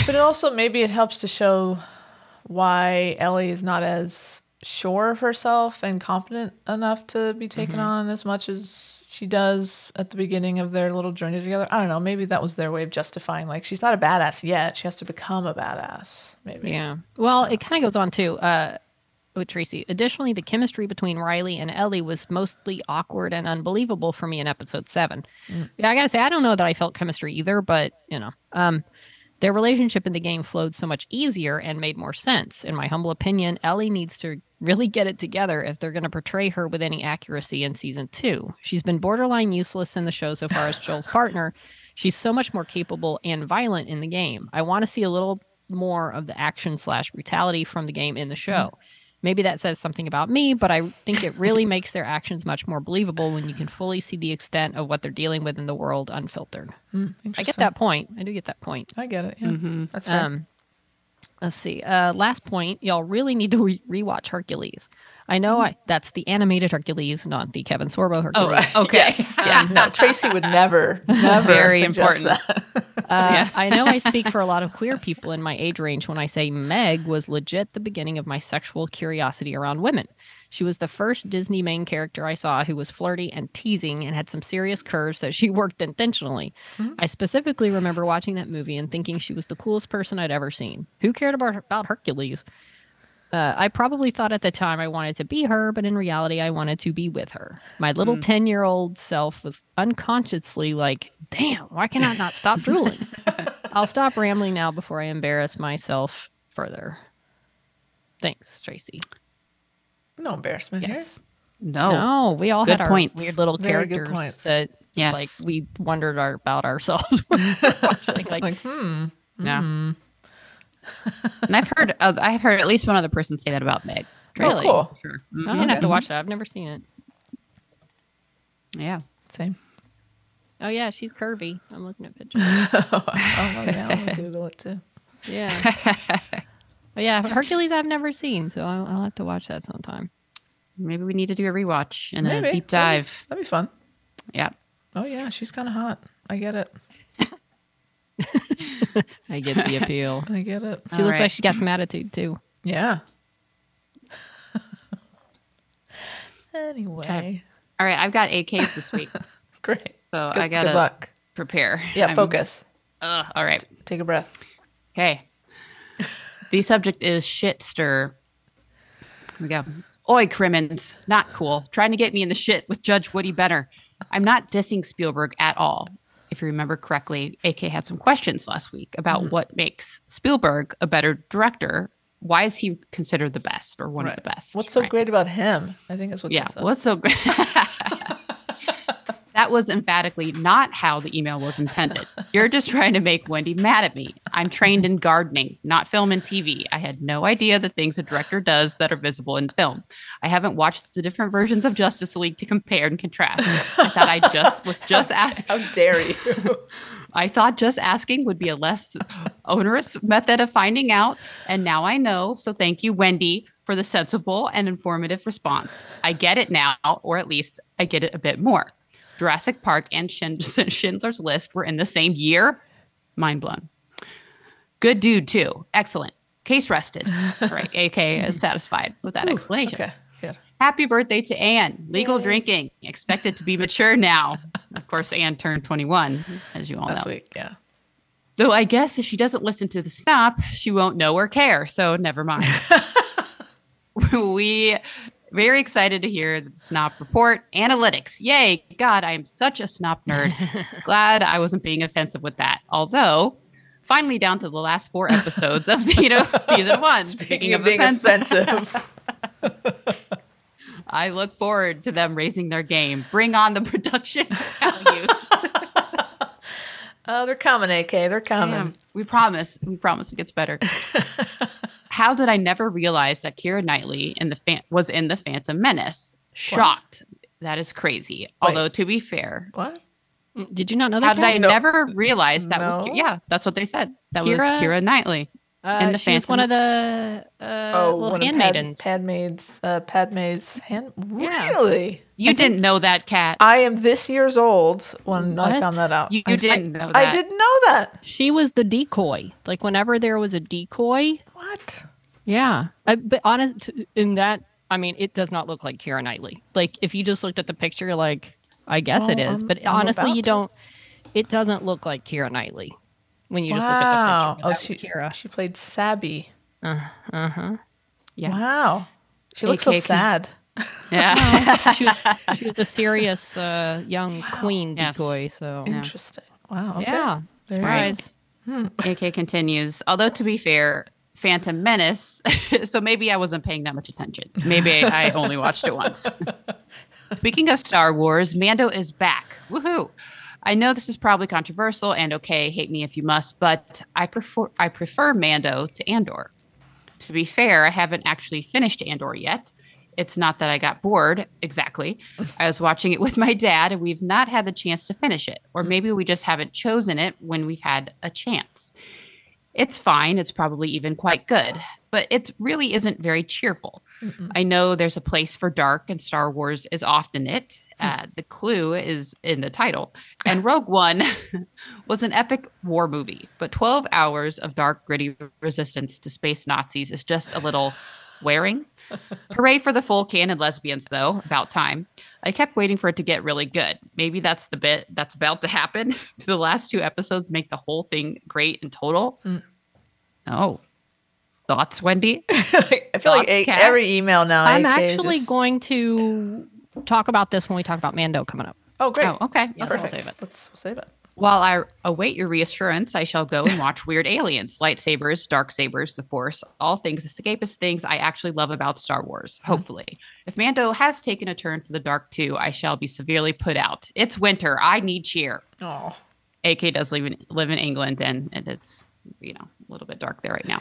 But it also, maybe it helps to show why Ellie is not as sure of herself and confident enough to be taken on as much as she does at the beginning of their little journey together. I don't know. Maybe that was their way of justifying, like, she's not a badass yet. She has to become a badass, maybe. Yeah. Well, it kind of goes on, too, with Tracy. Additionally, the chemistry between Riley and Ellie was mostly awkward and unbelievable for me in episode 7. Yeah, I gotta say, I don't know that I felt chemistry either, but, their relationship in the game flowed so much easier and made more sense. In my humble opinion, Ellie needs to really get it together if they're going to portray her with any accuracy in season 2. She's been borderline useless in the show so far as Joel's partner. She's so much more capable and violent in the game. I want to see a little more of the action/brutality from the game in the show. Maybe that says something about me, but I think it really makes their actions much more believable when you can fully see the extent of what they're dealing with in the world unfiltered. I get that point. I do get that point. I get it. Yeah. That's right. Let's see. Last point. Y'all really need to rewatch Hercules. I know that's the animated Hercules, not the Kevin Sorbo Hercules. Oh, okay. Yes. Yeah. No, Tracy would never Very suggest important. that. I know I speak for a lot of queer people in my age range when I say Meg was legit the beginning of my sexual curiosity around women. She was the first Disney main character I saw who was flirty and teasing and had some serious curves that she worked intentionally. I specifically remember watching that movie and thinking she was the coolest person I'd ever seen. Who cared about Hercules? I probably thought at the time I wanted to be her, but in reality, I wanted to be with her. My little 10-year-old self was unconsciously like, damn, why can I not stop drooling? I'll stop rambling now before I embarrass myself further. Thanks, Tracy. No embarrassment here. No, we all Good had our points. weird little Very good characters points. that like we wondered about ourselves when we were watching. Yeah. And I've heard at least one other person say that about Meg. Oh, cool. Sure. I'm gonna have to watch that. I've never seen it. Yeah. Same. Oh yeah, she's curvy. I'm looking at pictures. Oh, yeah. I'm gonna Google it too. Yeah. But yeah, Hercules I've never seen, so I'll have to watch that sometime. Maybe we need to do a rewatch and Maybe. a deep dive. That'd be fun. Yeah. Oh yeah, she's kind of hot. I get it. I get the appeal. I get it. She looks like she got some attitude too. Yeah. Anyway. Okay. All right, I've got AKs this week, Great. so Good, I gotta good luck. prepare. Yeah, focus. All right. Take a breath. Okay. The subject is shit stir. Here we go. Oi, Crimmins. Not cool. Trying to get me in the shit with Judge Woody Benner. I'm not dissing Spielberg at all. If you remember correctly, AK had some questions last week about what makes Spielberg a better director. Why is he considered the best or one of the best? What's so great about him? I think that's what. Yeah. What's so great? That was emphatically not how the email was intended. You're just trying to make Wendy mad at me. I'm trained in gardening, not film and TV. I had no idea the things a director does that are visible in film. I haven't watched the different versions of Justice League to compare and contrast. I thought I was just asking. How dare you? I thought just asking would be a less onerous method of finding out. And now I know. So thank you, Wendy, for the sensible and informative response. I get it now, or at least I get it a bit more. Jurassic Park and Schindler's List were in the same year. Mind blown. Good dude, too. Excellent. Case rested. All right. AK is satisfied with that explanation. Okay. Good. Happy birthday to Anne. Legal drinking. Expected to be mature now. Of course, Anne turned 21, as you all know. Last week, yeah. Though I guess if she doesn't listen to the snap, she won't know or care. So never mind. We very excited to hear the Snop report. Analytics. Yay. God, I am such a Snop nerd. Glad I wasn't being offensive with that. Although, finally down to the last 4 episodes of season 1. Speaking of being offensive. I look forward to them raising their game. Bring on the production values. Oh, they're coming, AK. They're coming. Damn, we promise. We promise it gets better. How did I never realize that Keira Knightley was in the Phantom Menace? Shocked. What? That is crazy. Wait. Although, to be fair. What? Did you not know that? How did I never realize that was... Yeah, that's what they said. That was Keira Knightley. In the she was one of the little handmaidens. Padme's hand... Really? You didn't know that, Kat. I am this year's old when I found that out. You didn't know that. I didn't know that. She was the decoy. Like, whenever there was a decoy... What? Yeah. But honest, in that, I mean, it does not look like Keira Knightley. Like, if you just looked at the picture, you're like, I guess it is. But honestly, you don't... It doesn't look like Keira Knightley. When you just look at the picture. Keira. She played Sabby. Uh-huh. Yeah. Wow. She looks so sad. Yeah. she was a serious young queen decoy. So interesting. Wow. Okay. Yeah. Surprise. AK continues. Although, to be fair, Phantom Menace, so maybe I wasn't paying that much attention. Maybe I only watched it once. Speaking of Star Wars, Mando is back. Woohoo. I know this is probably controversial and okay, hate me if you must, but I prefer Mando to Andor. To be fair, I haven't actually finished Andor yet. It's not that I got bored, exactly. I was watching it with my dad, and we've not had the chance to finish it. Or maybe we just haven't chosen it when we've had a chance. It's fine. It's probably even quite good. But it really isn't very cheerful. I know there's a place for dark, and Star Wars is often it. The clue is in the title. And Rogue One was an epic war movie. But 12 hours of dark, gritty resistance to space Nazis is just a little wearing. Hooray for the full canon lesbians, though. About time. I kept waiting for it to get really good. Maybe that's the bit that's about to happen. Do the last 2 episodes make the whole thing great in total? Oh. Thoughts, Wendy? I feel like every email now. I'm actually going to talk about this when we talk about Mando coming up. Oh, great. Oh, okay. Yeah, perfect. We'll save it. We'll save it. While I await your reassurance, I shall go and watch Weird Aliens, lightsabers, dark sabers, the Force, all things escapist things I actually love about Star Wars, hopefully. If Mando has taken a turn for the dark too, I shall be severely put out. It's winter. I need cheer. Oh. AK does live in England, and it is, a little bit dark there right now.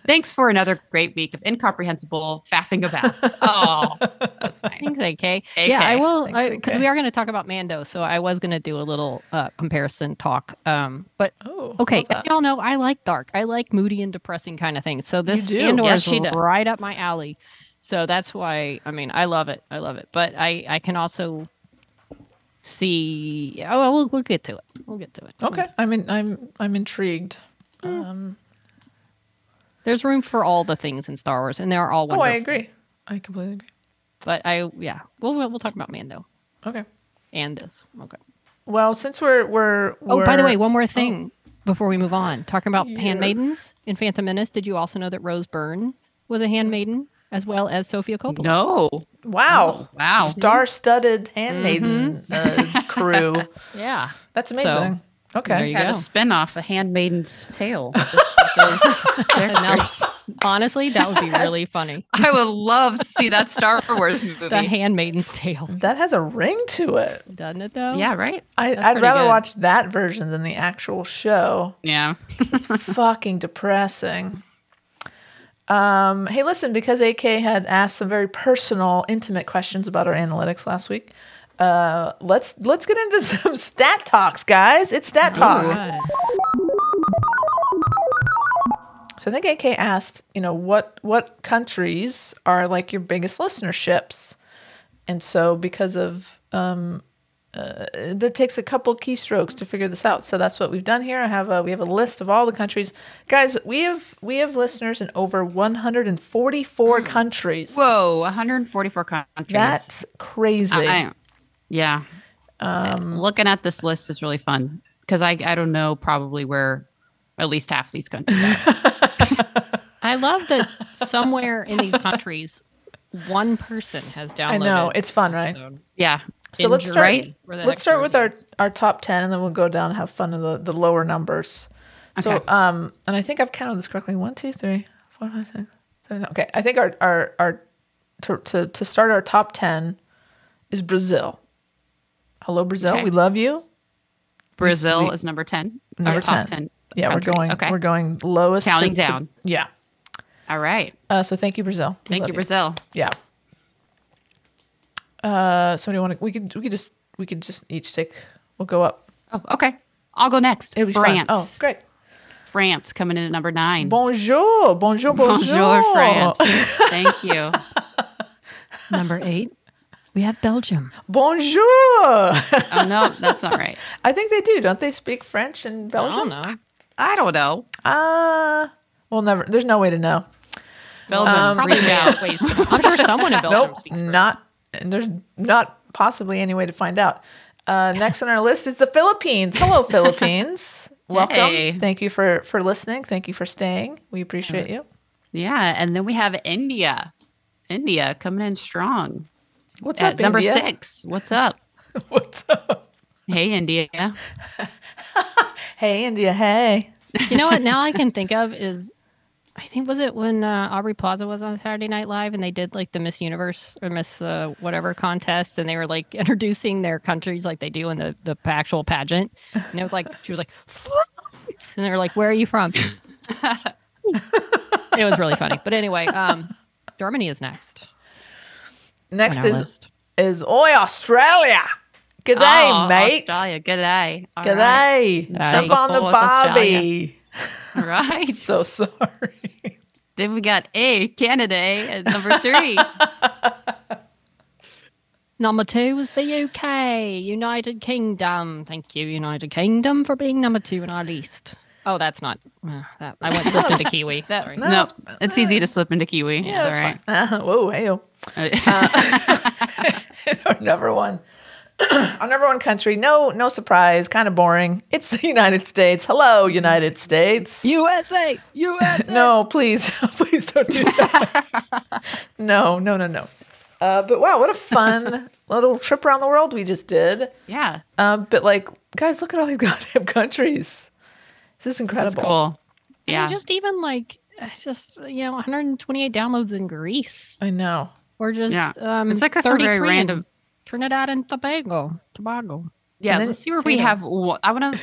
Thanks for another great week of incomprehensible faffing about. Oh, that's nice. Thanks, AK. AK. Yeah, I will. Thanks, Because we are going to talk about Mando, so I was going to do a little comparison talk. But okay, as y'all know, I like dark. I like moody and depressing kind of things. So this Andor is right up my alley. So that's why. I mean, I love it. I love it. But I can also see. Oh, well, we'll get to it. We'll get to it. Okay. I'm intrigued. There's room for all the things in Star Wars, and they're all wonderful. Oh, I agree. I completely agree. But we'll talk about Mando. Okay. And this. Okay. Well, since we're Oh, by the way, one more thing before we move on. Talking about handmaidens in Phantom Menace, did you also know that Rose Byrne was a handmaiden as well as Sofia Coppola? No. Wow. Oh, wow. Star-studded handmaiden crew. Yeah. That's amazing. Okay. There you Had go. a spinoff, A Handmaiden's Tale. Honestly, that would be really funny. I would love to see that Star Wars movie. The Handmaiden's Tale. That has a ring to it. Doesn't it, though? Yeah, right? I'd pretty rather good. watch that version than the actual show. Yeah. It's fucking depressing. Hey, listen, because AK had asked some very personal, intimate questions about our analytics last week, let's get into some stat talks, guys. It's stat talk. Alright. So I think AK asked, what countries are like your biggest listenerships? And so because of that takes a couple keystrokes to figure this out. So that's what we've done here. We have a list of all the countries. Guys, we have listeners in over 144 countries. Whoa, 144 countries. That's crazy. Yeah. Looking at this list is really fun because I don't know probably where at least half these countries are. I love that somewhere in these countries, one person has downloaded. I know. It's fun, right? Yeah. So let's start. Right? Let's start with our top 10, and then we'll go down and have fun in the lower numbers. So, Okay. and I think I've counted this correctly. 1, 2, 3, 4, 5, 6, 7. Okay, I think our to start our top 10 is Brazil. Hello, Brazil. Okay. We love you. Brazil is number 10. Number Our top 10. 10. Yeah, country. we're going lowest. Counting down. Yeah. All right. So thank you, Brazil. We Thank love you, Brazil. Yeah. Somebody want to? We could just each take. We'll go up. Oh, okay. I'll go next. It'll be France. fun. Oh, great. France coming in at number 9. Bonjour. Bonjour, France. Thank you. Number 8, we have Belgium. Bonjour. Oh, no, that's not right. I think they do. Don't they speak French in I Belgium? don't know. I don't know. We'll never. There's no way to know. Belgium, Probably reach out. ways to- I'm sure someone in Belgium Nope. speaks French. Not. And there's not possibly any way to find out. Next on our list is the Philippines. Hello, Philippines. Welcome. Hey. Thank you for listening. Thank you for staying. We appreciate you. Yeah, and then we have India. India coming in strong. What's At up, number India? 6. What's up? What's up? Hey, India. Hey, India. Hey. You know what? Now I can think of is, I think was it when Aubrey Plaza was on Saturday Night Live and they did like the Miss Universe or Miss whatever contest and they were like introducing their countries like they do in the actual pageant. And it was like she was like, "France," and they were like, "Where are you from?" It was really funny. But anyway, Germany is next. Next on our is list. Oi, Australia. G'day, Oh, mate. Australia. G'day. All G'day. right. Jump on the Before it's Barbie. All right. So sorry. Then we got Canada at number 3. Number 2 was the UK, United Kingdom. Thank you, United Kingdom, for being number 2 on our list. Oh, that's not. That I went slipped into Kiwi. Sorry. No, it's easy to slip into Kiwi. Yeah, it's all right. Whoa, hey-o. Our number one. Our number one country, no surprise, kind of boring. It's the United States. Hello, United States. USA. No, please, please don't do that. No. But wow, what a fun little trip around the world we just did. Yeah. But like, guys, look at all these goddamn countries. This is incredible. This is cool. Yeah. Yeah. And just even like, it's just 128 downloads in Greece, I know. or just Yeah. It's like a very 33 in random. Trinidad and Tobago. Yeah. And then Let's see where we have. I want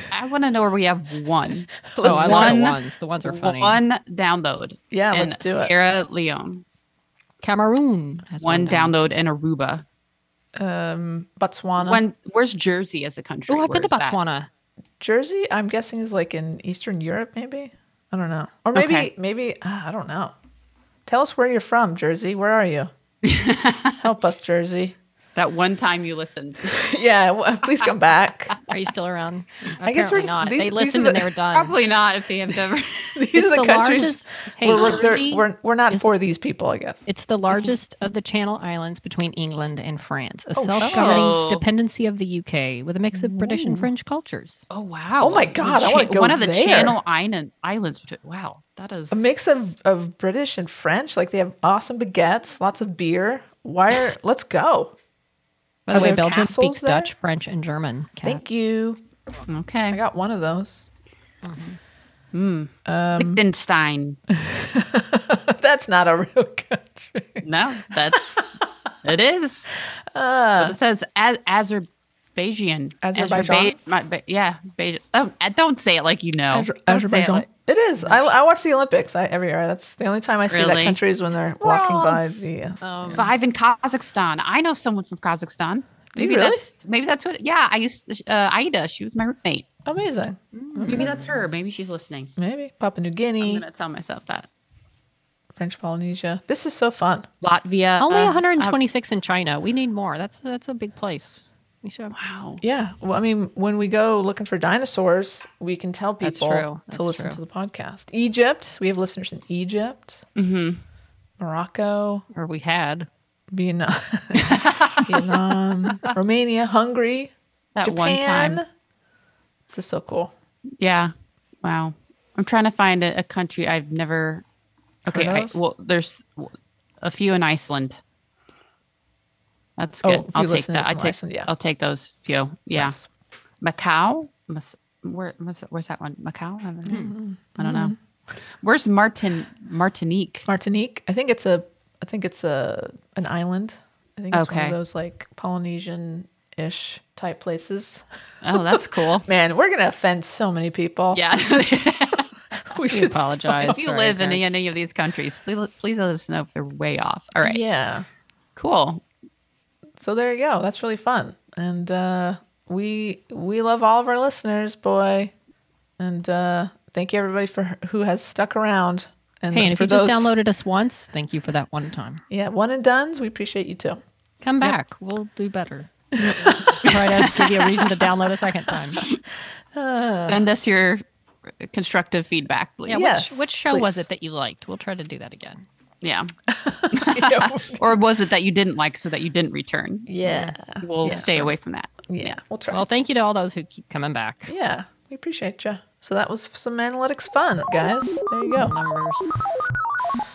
to know where we have one. Oh, I love One- the ones. The ones are funny. One download. Yeah, in let's do it. Sierra Leone. Cameroon has One download in Aruba. Botswana. Where's Jersey as a country? Oh, I've been to Where is that? Botswana. Jersey, I'm guessing, is like in Eastern Europe, maybe? I don't know. Or maybe I don't know. Tell us where you're from, Jersey. Where are you? Help us, Jersey. That one time you listened. Yeah, please come back. Are you still around? I guess we're Apparently not. these- They these are listened the- and they were done. Probably not if they have ever. These are the the countries largest- Hey, where Jersey we're not for these people, I guess. It's the largest of the Channel Islands between England and France, a Oh, self-governing oh. dependency of the UK with a mix of British and French cultures. Oh wow! Oh, my God, I wanna go One of the there. Channel Islands. Wow, that is A mix of British and French. Like they have awesome baguettes, lots of beer. Let's go. By the Are way, there Belgium castles speaks there? Dutch, French, and German. Kat. Thank you. I okay. got one of those. Liechtenstein. That's not a real country. No, it is. So it says Azerbaijan. Azerbaijan? Yeah. Oh, don't say it like you know. Don't say it Azerbaijan. like- It is. I watch the Olympics every year. That's the only time I see that Really? country is when they're walking by the. 5 in Kazakhstan. I know someone from Kazakhstan. Maybe really? that's what. Yeah, I used Aida. She was my roommate. Amazing. Maybe that's her. Maybe she's listening. Maybe Papua New I'm Guinea, gonna tell myself that. French Polynesia. This is so fun. Latvia. Only 126 in China. We need more. That's a big place. We should. Wow. Yeah. Well, I mean, when we go looking for dinosaurs, we can tell That's people true. to That's listen true. to the podcast. Egypt. We have listeners in Egypt, Morocco, Or we had. Vietnam, Romania, Hungary, That Japan. one time. This is so cool. Yeah. Wow. I'm trying to find a country I've never. Okay. Heard of? Well, there's a few in Iceland. That's Oh, good. a few I'll take listeners that. in Iceland, yeah. I'll take those few. Yeah. Nice. Macau. Where's that one? Macau. I don't know. Where's Martinique? Martinique. I think it's an island. I think it's one Okay. of those like Polynesian-ish type places. Oh, that's cool. Man, we're gonna offend so many people. Yeah. We should apologize. If you for live in ignorance. any of these countries, please let us know if they're way off. All right. Yeah. Cool. So there you go. That's really fun, and we love all of our listeners, boy. And thank you everybody for who has stuck around. And Hey, and if for you just downloaded us once, thank you for that one time. yeah, one and dones, we appreciate you too. Come back. We'll do better. Try to give you a reason to download a second time. Send us your constructive feedback, please. Yeah, Yes, which show was please. it that you liked? We'll try to do that again. Yeah. Yeah, Or was it that you didn't like so that you didn't return? yeah, We'll Yeah, stay away from that. yeah. We'll try. Well, thank you to all those who keep coming back. Yeah, we appreciate you. So that was some analytics fun, guys. There you go.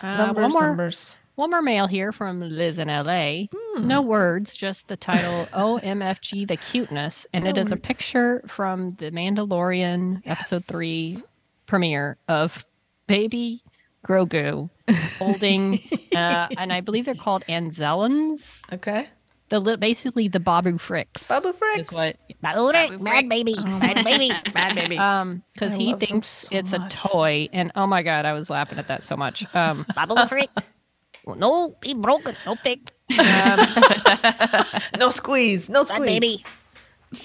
Numbers. Numbers. One more mail here from Liz in LA. No words, just the title OMFG the cuteness. And it is a picture from the Mandalorian episode 3 premiere of baby Grogu holding, and I believe they're called Anzellans. Okay. Basically the Babu Fricks. Babu Fricks. Is what Babu Frick, bad baby, bad baby, bad baby. Because I he love them thinks so it's much. a toy, and oh my god, I was laughing at that so much. Babu Frick. No, he broke it. No pick. No squeeze. No Bad squeeze. baby.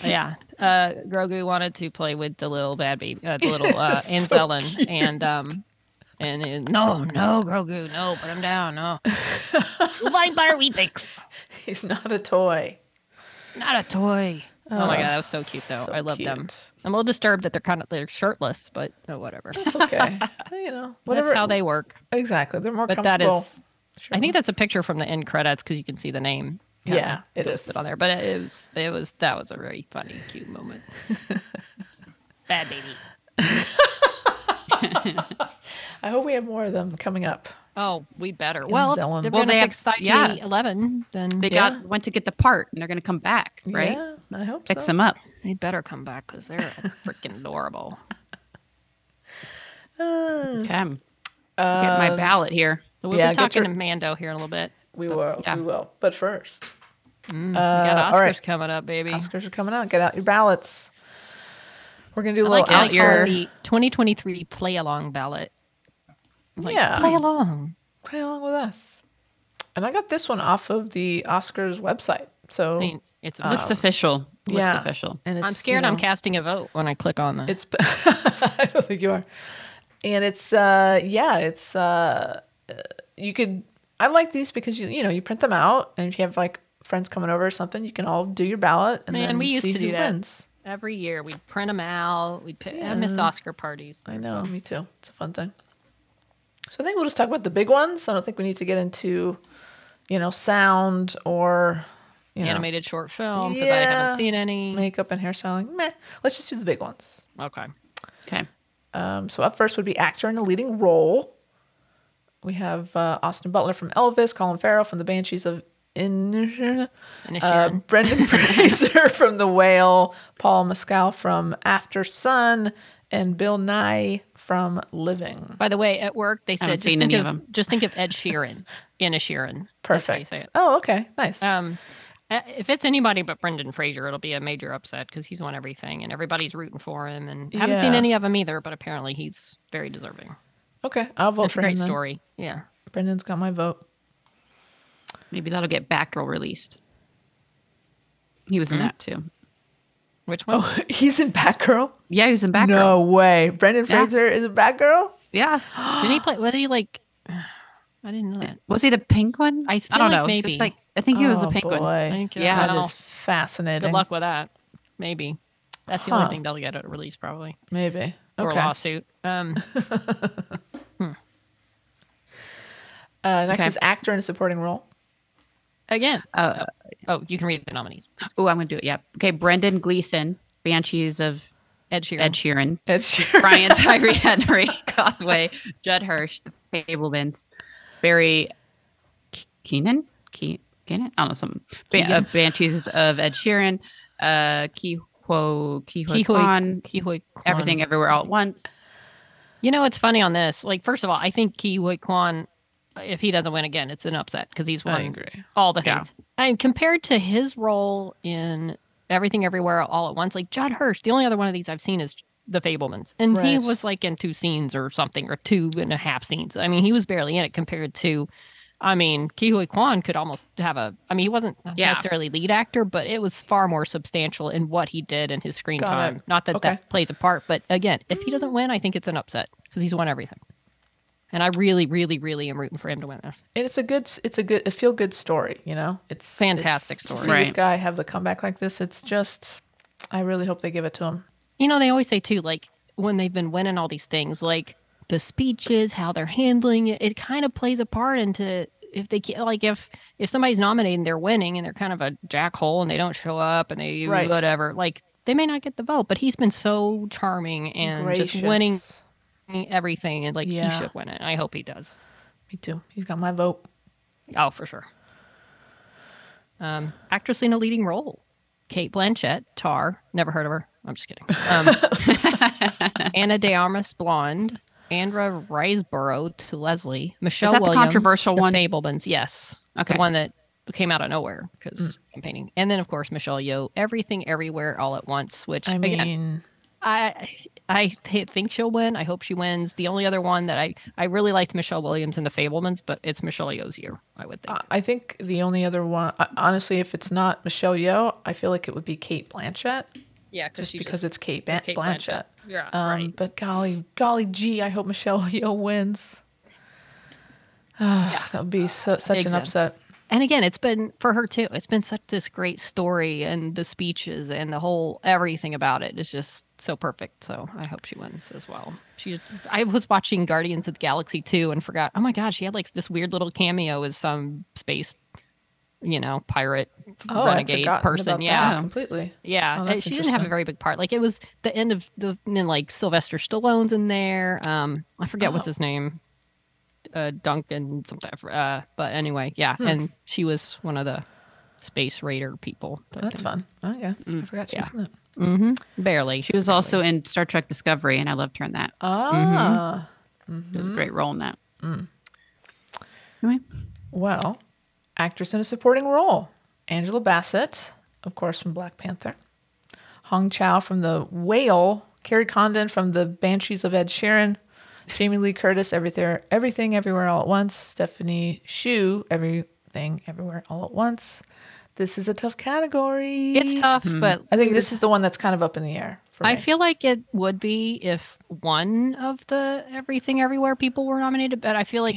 Yeah. Grogu wanted to play with the little bad baby, the little Anzellan, and no, Grogu, no, put him down, no. You like Barbie picks. He's not a toy. Not a toy. Oh my god, that was so cute though. so I love them. cute. I'm a little disturbed that they're shirtless, but oh, whatever. It's okay. You know, whatever. That's how they work. Exactly. They're more But that comfortable. is, I think that's a picture from the end credits because you can see the name. Yeah, it is. listed on there. But that was a very funny, cute moment. Bad baby. I hope we have more of them coming up. Oh, we better. Well, Zellin. they're Well, going to they have- fix Site yeah. 11. Then They Yeah. went to get the part and they're going to come back, right? Yeah, I hope Fix so. them up. they better come back because they're freaking adorable. Okay. Get my ballot here. So we'll Yeah, be get talking your- to Mando here in a little bit. We will. Yeah. We will. But first, We got Oscars all right. coming up, baby. Oscars are coming out. Get out your ballots. We're gonna do a I little like Oscar. your the 2023 play along ballot. Like, Yeah. play along. Play along with us. And I got this one off of the Oscars website. So See, it's Looks official. Looks yeah. official. And it's, I'm scared you I'm know, casting a vote when I click on that. It's I don't think you are. And it's it's you could I like these because you print them out, and if you have like friends coming over or something, you can all do your ballot and Man, then we used see to who do that. wins. Every year we'd print them out. I miss Oscar parties. I know, me too. It's a fun thing. So I think we'll just talk about the big ones. I don't think we need to get into, sound or Animated short film because I haven't seen any. makeup and hairstyling. Meh. Let's just do the big ones. Okay. Okay. So up first would be actor in a leading role. We have Austin Butler from Elvis, Colin Farrell from The Banshees of in Sharon. Brendan Fraser from The Whale, Paul Mescal from After Sun, and Bill Nye from Living. By the way, at work they haven't said seen any of them. just think of Ed Sheeran in a Sheeran. That's how you Perfect. say it. Oh, okay. Nice. If it's anybody but Brendan Fraser, it'll be a major upset because he's won everything and everybody's rooting for him. And I haven't seen Yeah. any of them either, but apparently he's very deserving. Okay, I'll vote It's a for great him then. story. Yeah. Brendan's got my vote. Maybe that'll get Batgirl released. He was in that too. Which one? Oh, he's in Batgirl? Yeah, he was in Batgirl. No way. Brendan Yeah. Fraser is a Batgirl? Yeah. Didn't he play? What did he like? I didn't know that. Was he the pink one? I feel don't like know. It's maybe. like, I think he was the Oh, pink one. boy. Thank you. Yeah. That Well, is fascinating. good luck with that. Maybe. That's the only thing they'll get a release probably. Maybe. Or a Okay. lawsuit. Next Okay. is actor in a supporting role. Again. You can read the nominees. Oh, I'm going to do it. Yeah. Okay. Brendan Gleeson, Banshees of Ed Sheeran. Ed Sheeran. Ed Sheeran. Brian Tyree Henry, Causeway, Judd Hirsch, The Fablemans, Barry Keenan? Keenan? I don't know, something. Banshees of Ed Sheeran, Ki Hoi Kwan, Kwan. Everything Everywhere All at Once. You know what's funny on this? Like, first of all, I think Ki Hoi Kwan, if he doesn't win again, it's an upset because he's won I agree. all the Yeah. things. And compared to his role in Everything Everywhere All at Once, like Judd Hirsch, the only other one of these I've seen is The Fablemans. And he Right. was like in 2 scenes or something, or 2.5 scenes. I mean, he was barely in it compared to, I mean, Ki Hoi Kwan could almost have he wasn't necessarily lead actor, but it was far more substantial in what he did in his screen Got time. it. Not that Okay. that plays a part, but again, if he doesn't win, I think it's an upset because he's won everything. And I really, really, really am rooting for him to win this. And it's a feel good story, you know? It's Fantastic to story. see this Right. guy have the comeback like this, it's just I really hope they give it to him. You know, they always say too, like when they've been winning all these things, like the speeches, how they're handling it, it kind of plays a part into if they like if somebody's nominated and they're winning and they're kind of a jackhole and they don't show up and they Right. whatever, like they may not get the vote, but he's been so charming and Gracious. just winning everything, and like Yeah. he should win it. I hope he does. Me too. He's got my vote. Oh, for sure. Actress in a leading role. Kate Blanchett, Tar. Never heard of her. I'm just kidding. Anna de Armas, Blonde. Andra Riseborough to Leslie. Michelle that the Williams, controversial the one? Fablemans. Yes. Okay. The one that came out of nowhere because campaigning. And then, of course, Michelle Yeoh, Everything Everywhere All at Once, which, I again, mean, I think she'll win. I hope she wins. The only other one that I really liked Michelle Williams in The Fablemans, but it's Michelle Yeoh's year, I would think. I think the only other one, honestly, if it's not Michelle Yeoh, I feel like it would be Kate Blanchett, Yeah, just because it's Kate it's Kate Blanchett. Yeah, right. But golly gee, I hope Michelle Yeoh wins. That would be such an Exactly. upset. And again, it's been for her too. It's been such this great story, and the speeches and the whole everything about it is just so perfect. So I hope she wins as well. I was watching Guardians of the Galaxy 2 and forgot. Oh my God, she had like this weird little cameo as some space, pirate Oh, renegade I'd forgotten person. about Yeah, that completely. yeah. Oh, that's She didn't have a interesting. very big part. Like it was the end of and then like Sylvester Stallone's in there. I forget what's his name. Duncan something. But anyway, yeah. And she was one of the Space Raider people. That's fun. Oh yeah, I forgot she was in it. Barely. She was also in Star Trek Discovery, and I loved her in that. Ah, It was a great role in that. Anyway, well, actress in a supporting role: Angela Bassett, of course, from Black Panther; Hong Chow from The Whale; Carrie Condon from The Banshees of Ed Sheeran; Jamie Lee Curtis, Everything Everywhere All at Once; Stephanie Hsu, Everything Everywhere All at Once. This is a tough category. It's tough, but I think this is the one that's kind of up in the air for me. I feel like it would be if one of the Everything Everywhere people were nominated. But I feel like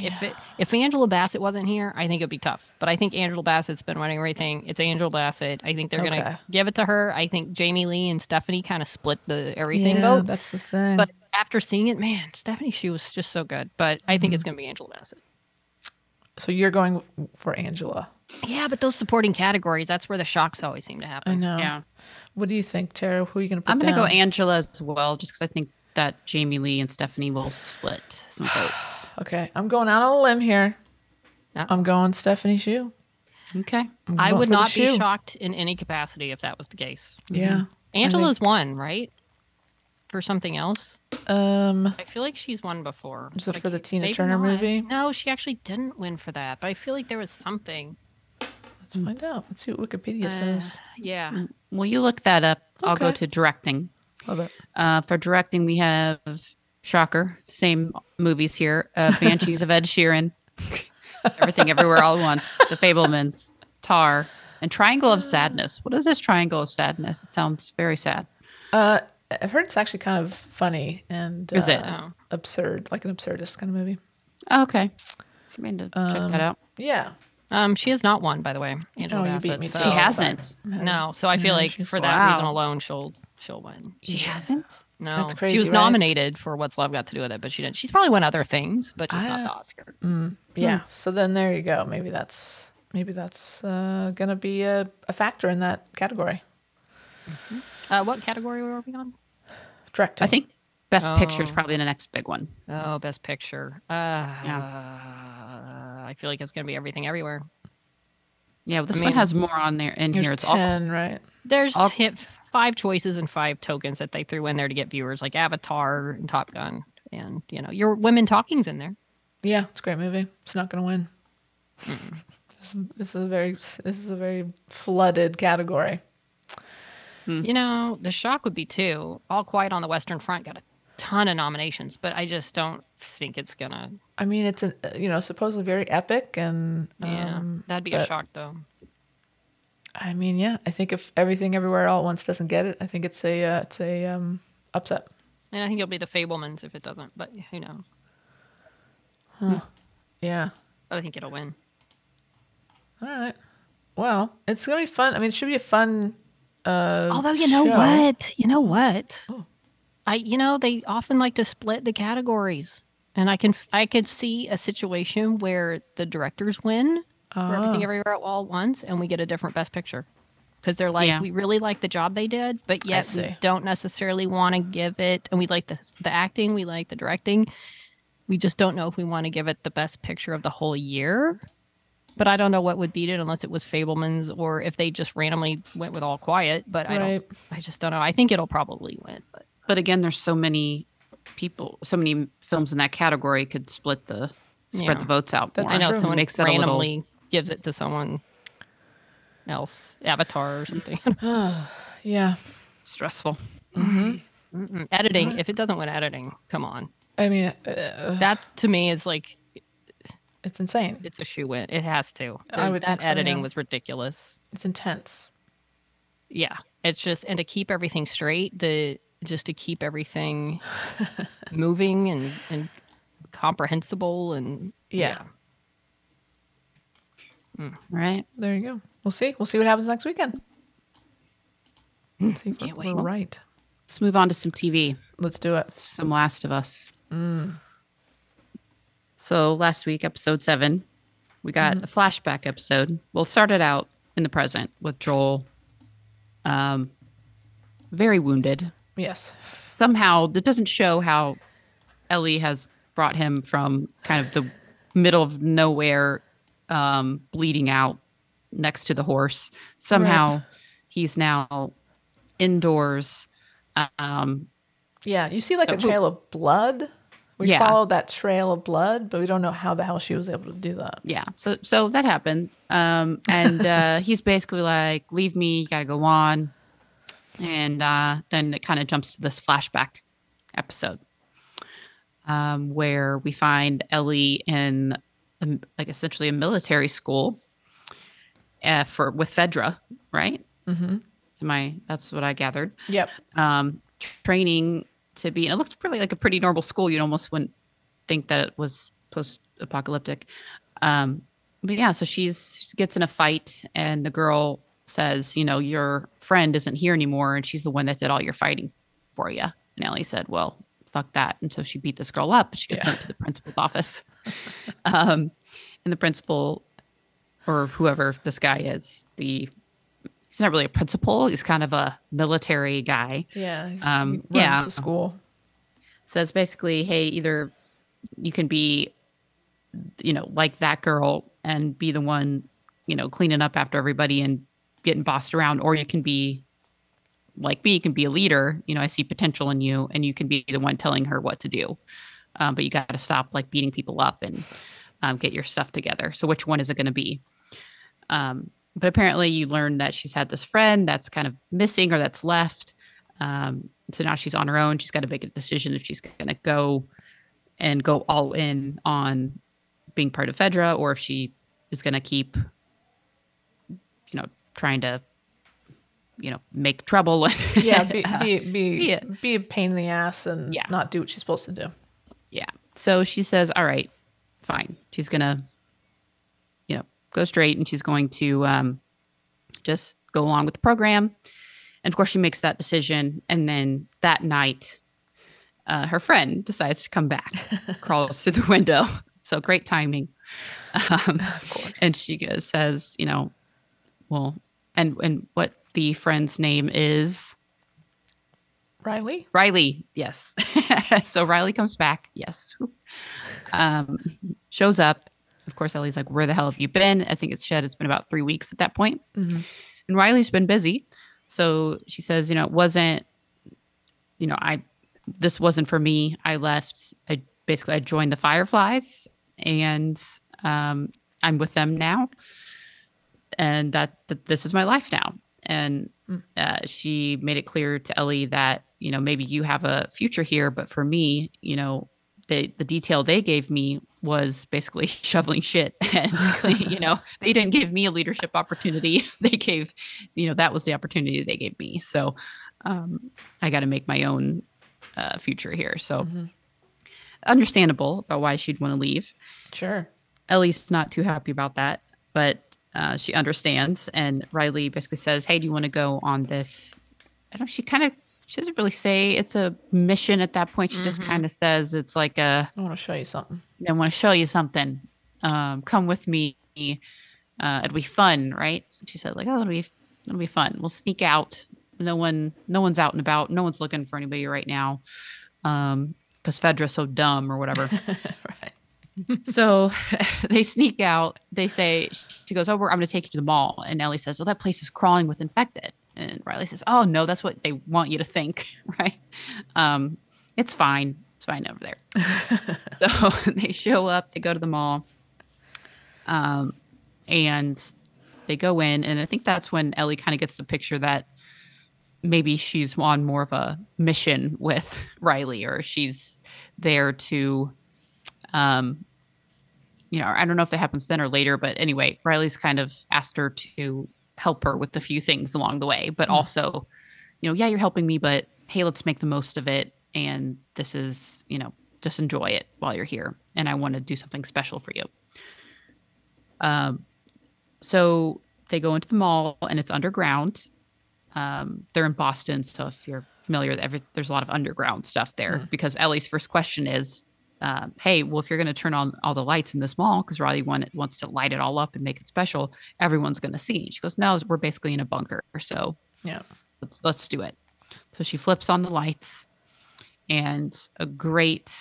if Angela Bassett wasn't here, I think it'd be tough. But I think Angela Bassett's been winning everything. It's Angela Bassett. I think they're Okay. gonna give it to her. I think Jamie Lee and Stephanie kind of split the everything yeah, vote. that's the thing. But after seeing it, man, Stephanie, she was just so good. But I think it's gonna be Angela Bassett. So you're going for Angela. Yeah, but those supporting categories, that's where the shocks always seem to happen. I know. yeah. What do you think, Tara? Who are you going to put I'm going to down? go Angela as well, just because I think that Jamie Lee and Stephanie will split some votes. Okay, I'm going out on a limb here. Yeah. I'm going Stephanie Hsu. Okay. I going would for the not be shoe. shocked in any capacity if that was the case. Yeah. Angela's won, right? For something else? Um, I feel like she's won before. is it but for the can't- Tina maybe Turner not. movie? No, she actually didn't win for that. But I feel like there was something. let's find out. Let's see what Wikipedia says. Yeah. Well, you look that up. I'll go Okay. to directing. Love it. For directing, we have shocker, same movies here. Banshees of Ed Sheeran, Everything Everywhere All at Once, The Fablemans, Tar, and Triangle of Sadness. What is this Triangle of Sadness? It sounds very sad. I've heard it's actually kind of funny and Is it? absurd, like an absurdist kind of movie. Oh, okay. I mean to check that out. Yeah. She has not won, by the way. Angela Oh, you Bassett. beat me so- to She it. hasn't. No, so I feel like she's- for that Wow. reason alone, she'll win. She hasn't? No, That's she crazy, was right? nominated for What's Love Got to Do with It, but she didn't. She's probably won other things, but just not the Oscar. Yeah. So then there you go. Maybe that's gonna be a factor in that category. What category were we on? Directing. I think Best Picture is probably the next big one. Oh, Best Picture. I feel like it's gonna be Everything Everywhere. Yeah, well, this I one mean, has more on there in There's here. It's all 10, right? There's I'll- 5 choices and 5 tokens that they threw in there to get viewers, like Avatar and Top Gun, and your Women Talking's in there. Yeah, it's a great movie. It's not gonna win. This is a very flooded category. The shock would be too. All Quiet on the Western Front got a ton of nominations, but I just don't think it's gonna. I mean, it's supposedly very epic, and That'd be a but- shock though. I mean, yeah, I think if Everything Everywhere All at Once doesn't get it, I think it's a upset. And I think it'll be the Fablemans if it doesn't, but who knows? Yeah. But I think it'll win. All right. Well, it's gonna be fun. I mean, it should be a fun. Although show. you know what? They often like to split the categories, and I could see a situation where the directors win for Everything Everywhere All at Once, and we get a different Best Picture because they're like, Yeah. we really like the job they did, but yet we see. don't necessarily want to give it, and we like the acting, we like the directing, we just don't know if we want to give it the Best Picture of the whole year. But I don't know what would beat it unless it was Fablemans or if they just randomly went with All Quiet. But I just don't know. I think it'll probably win. But again, there's so many people, so many films in that category could spread the votes out more. That's I know true. someone Makes it a randomly gives it to someone else, Avatar or something. Yeah. stressful. Editing. If it doesn't win editing, come on. I mean, That to me is like it's insane. it's a shoe win. It has to. I would that think so, editing yeah. was ridiculous. It's intense. Yeah, it's just, and to keep everything straight, just to keep everything moving and comprehensible and Yeah. All right. There you go. We'll see. We'll see what happens next weekend. See if Can't we're wait. right. Let's move on to some TV. Let's do it. Some Last of Us. So last week, episode 7, we got a flashback episode. We'll start it out in the present with Joel, very wounded. Yes. Somehow, it doesn't show how Ellie has brought him from kind of the middle of nowhere, bleeding out next to the horse. Somehow, he's now indoors. Yeah. You see like a trail of blood. We Yeah. followed that trail of blood, but we don't know how the hell she was able to do that. Yeah. So that happened. And he's basically like, leave me, you got to go on. And then it kind of jumps to this flashback episode where we find Ellie in like essentially a military school with Fedra, right? Mm-hmm. That's what I gathered. Yep. Training to be, and it looked really like a pretty normal school. You almost wouldn't think that it was post-apocalyptic. But yeah, so she gets in a fight, and the girl says, your friend isn't here anymore, and she's the one that did all your fighting for you. And Ellie said, well, fuck that. And so she beat this girl up, and she gets sent to the principal's office. And the principal, or whoever this guy is, he's not really a principal. He's kind of a military guy. Yeah. He runs yeah. the school. Says basically, hey, either you can be, like that girl and be the one cleaning up after everybody and getting bossed around, or you can be like me, you can be a leader. I see potential in you, and you can be the one telling her what to do. But you got to stop like beating people up and get your stuff together. So which one is it going to be? But apparently you learn that she's had this friend that's kind of missing or that's left. So now she's on her own. She's got to make a decision if she's going to go all in on being part of Fedra, or if she is going to keep, trying to, make trouble. Yeah, be a pain in the ass and not do what she's supposed to do. Yeah. So she says, all right, fine. She's going to, go straight, and she's going to just go along with the program. And of course, she makes that decision. And then that night, her friend decides to come back, crawls through the window. So great timing. Of course. And she says, well, and what the friend's name is? Riley? Riley, yes. So Riley comes back, yes. Shows up. Of course, Ellie's like, where the hell have you been? I think it's been about 3 weeks at that point. Mm-hmm. And Riley's been busy. So she says, it wasn't, this wasn't for me. I left. I joined the Fireflies, and I'm with them now. And that this is my life now. And she made it clear to Ellie that, maybe you have a future here, but for me, the detail they gave me was basically shoveling shit, and they didn't give me a leadership opportunity. They gave, that was the opportunity they gave me. So I got to make my own future here. So understandable about why she'd want to leave. Sure. Ellie's not too happy about that, but she understands. And Riley basically says, hey, do you want to go on this? I don't know. She doesn't really say it's a mission at that point. She just kind of says it's like I want to show you something. I want to show you something. Come with me. It'll be fun, right? So she said like, oh, it'll be fun. We'll sneak out. No one's out and about. No one's looking for anybody right now. Because Fedra's so dumb or whatever. Right. So they sneak out. They say, she goes, oh, I'm going to take you to the mall. And Ellie says, oh, that place is crawling with infected. And Riley says, oh, no, that's what they want you to think, right? It's fine. It's fine over there. So they show up. They go to the mall. And they go in. And I think that's when Ellie kind of gets the picture that maybe she's on more of a mission with Riley, or she's there to, I don't know if it happens then or later, but anyway, Riley's kind of asked her to help her with a few things along the way, but also, yeah, you're helping me, but hey, let's make the most of it. And this is, just enjoy it while you're here. And I want to do something special for you. So they go into the mall, and it's underground. They're in Boston. So if you're familiar, there's a lot of underground stuff there, because Ellie's first question is, hey, well, if you're going to turn on all the lights in this mall, because Riley wants to light it all up and make it special, everyone's going to see. And she goes, no, we're basically in a bunker. So yeah, let's do it. So she flips on the lights, and a great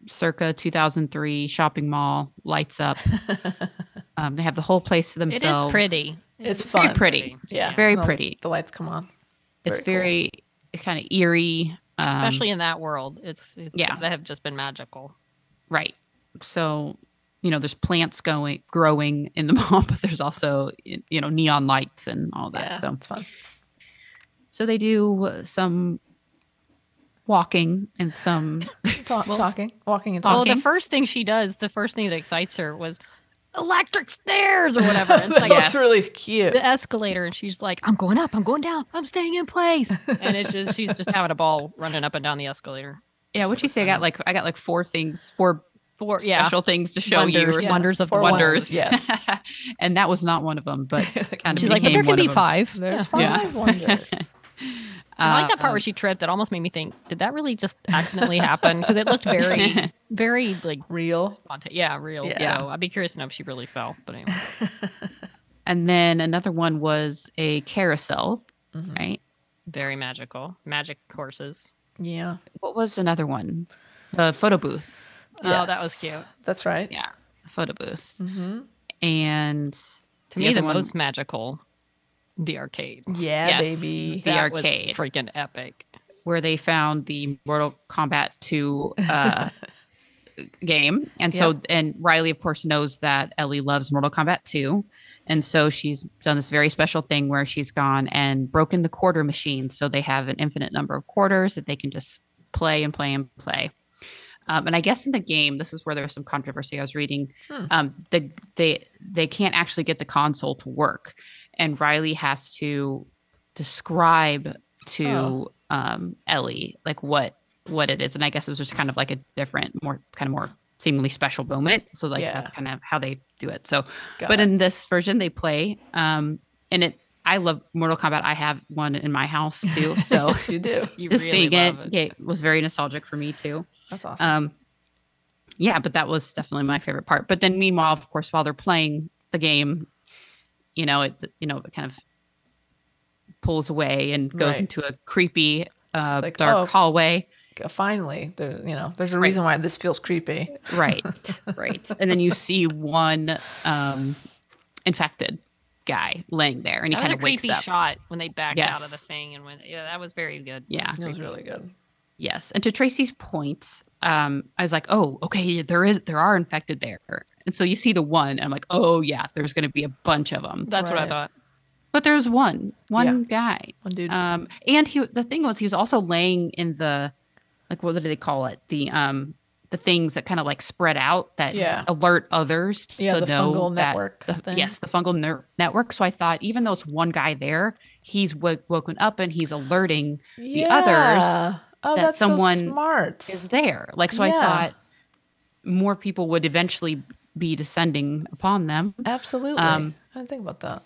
circa 2003 shopping mall lights up. They have the whole place to themselves. It is pretty. It's fun. Very pretty. Yeah. Very pretty. The lights come on. It's very kind of eerie. Especially in that world. It's yeah. They have just been magical. Right. So, there's plants growing in the mall, but there's also, neon lights and all that. Yeah, so it's fun. So they do some walking and some walking and talking. Well, the first thing that excites her was electric stairs or whatever. It's like, that's really cute. The escalator, and she's like, I'm going up, I'm going down, I'm staying in place. And she's just having a ball running up and down the escalator. Yeah, what'd you say? I got like four special things to show wonders, you. Wonders of the wonders. Yes. And that was not one of them, but kind of she's like, but there can be 5. There's 5 wonders. I like that part where she tripped. It almost made me think, did that really just accidentally happen? Because it looked very, very like real. Yeah, real. Yeah. So I'd be curious to know if she really fell. But anyway. And then another one was a carousel, right? Very magical. Magic horses. Yeah. What was another one? The photo booth. Yes. Oh, that was cute. That's right. Yeah, the photo booth. and To me, the other one- most magical, the arcade. Yeah, Yes. baby. The That arcade. was freaking epic. where they found the Mortal Kombat 2 game. And so, and Riley, of course, knows that Ellie loves Mortal Kombat 2. And so she's done this very special thing where she's gone and broken the quarter machine. So they have an infinite number of quarters that they can just play and play and play. And I guess in the game, this is where there was some controversy. I was reading, they can't actually get the console to work. And Riley has to describe to Ellie like what it is. And I guess it was just kind of like a different, more seemingly special moment. So like that's kind of how they do it. So, but in this version they play, and I love Mortal Kombat. I have one in my house too. So Yes, you do. You just really seeing love it was very nostalgic for me too. That's awesome. Yeah, but that was definitely my favorite part. But then meanwhile, of course, while they're playing the game, it kind of pulls away and goes into a creepy like, dark hallway. Finally, there's a reason why this feels creepy. Right. And then you see one infected guy laying there, and he kind of wakes creepy up. shot when they backed out of the Yes. thing, and that was very good. Yeah, It was really good. yes. And to Tracy's point, I was like, oh, okay, there are infected there, and so you see the one, and I'm like, oh yeah, there's going to be a bunch of them. That's what I Right. thought. But there's one guy, One dude. and the thing was, he was also laying in the, like, what did they call it? The things that kind of like spread out that alert others to the know fungal that network thing. yes, the fungal network. So I thought, even though it's one guy there, he's woken up and he's alerting the others Oh, that that's someone so smart. is there. Like, so I thought more people would eventually be descending upon them. Absolutely. I didn't think about that.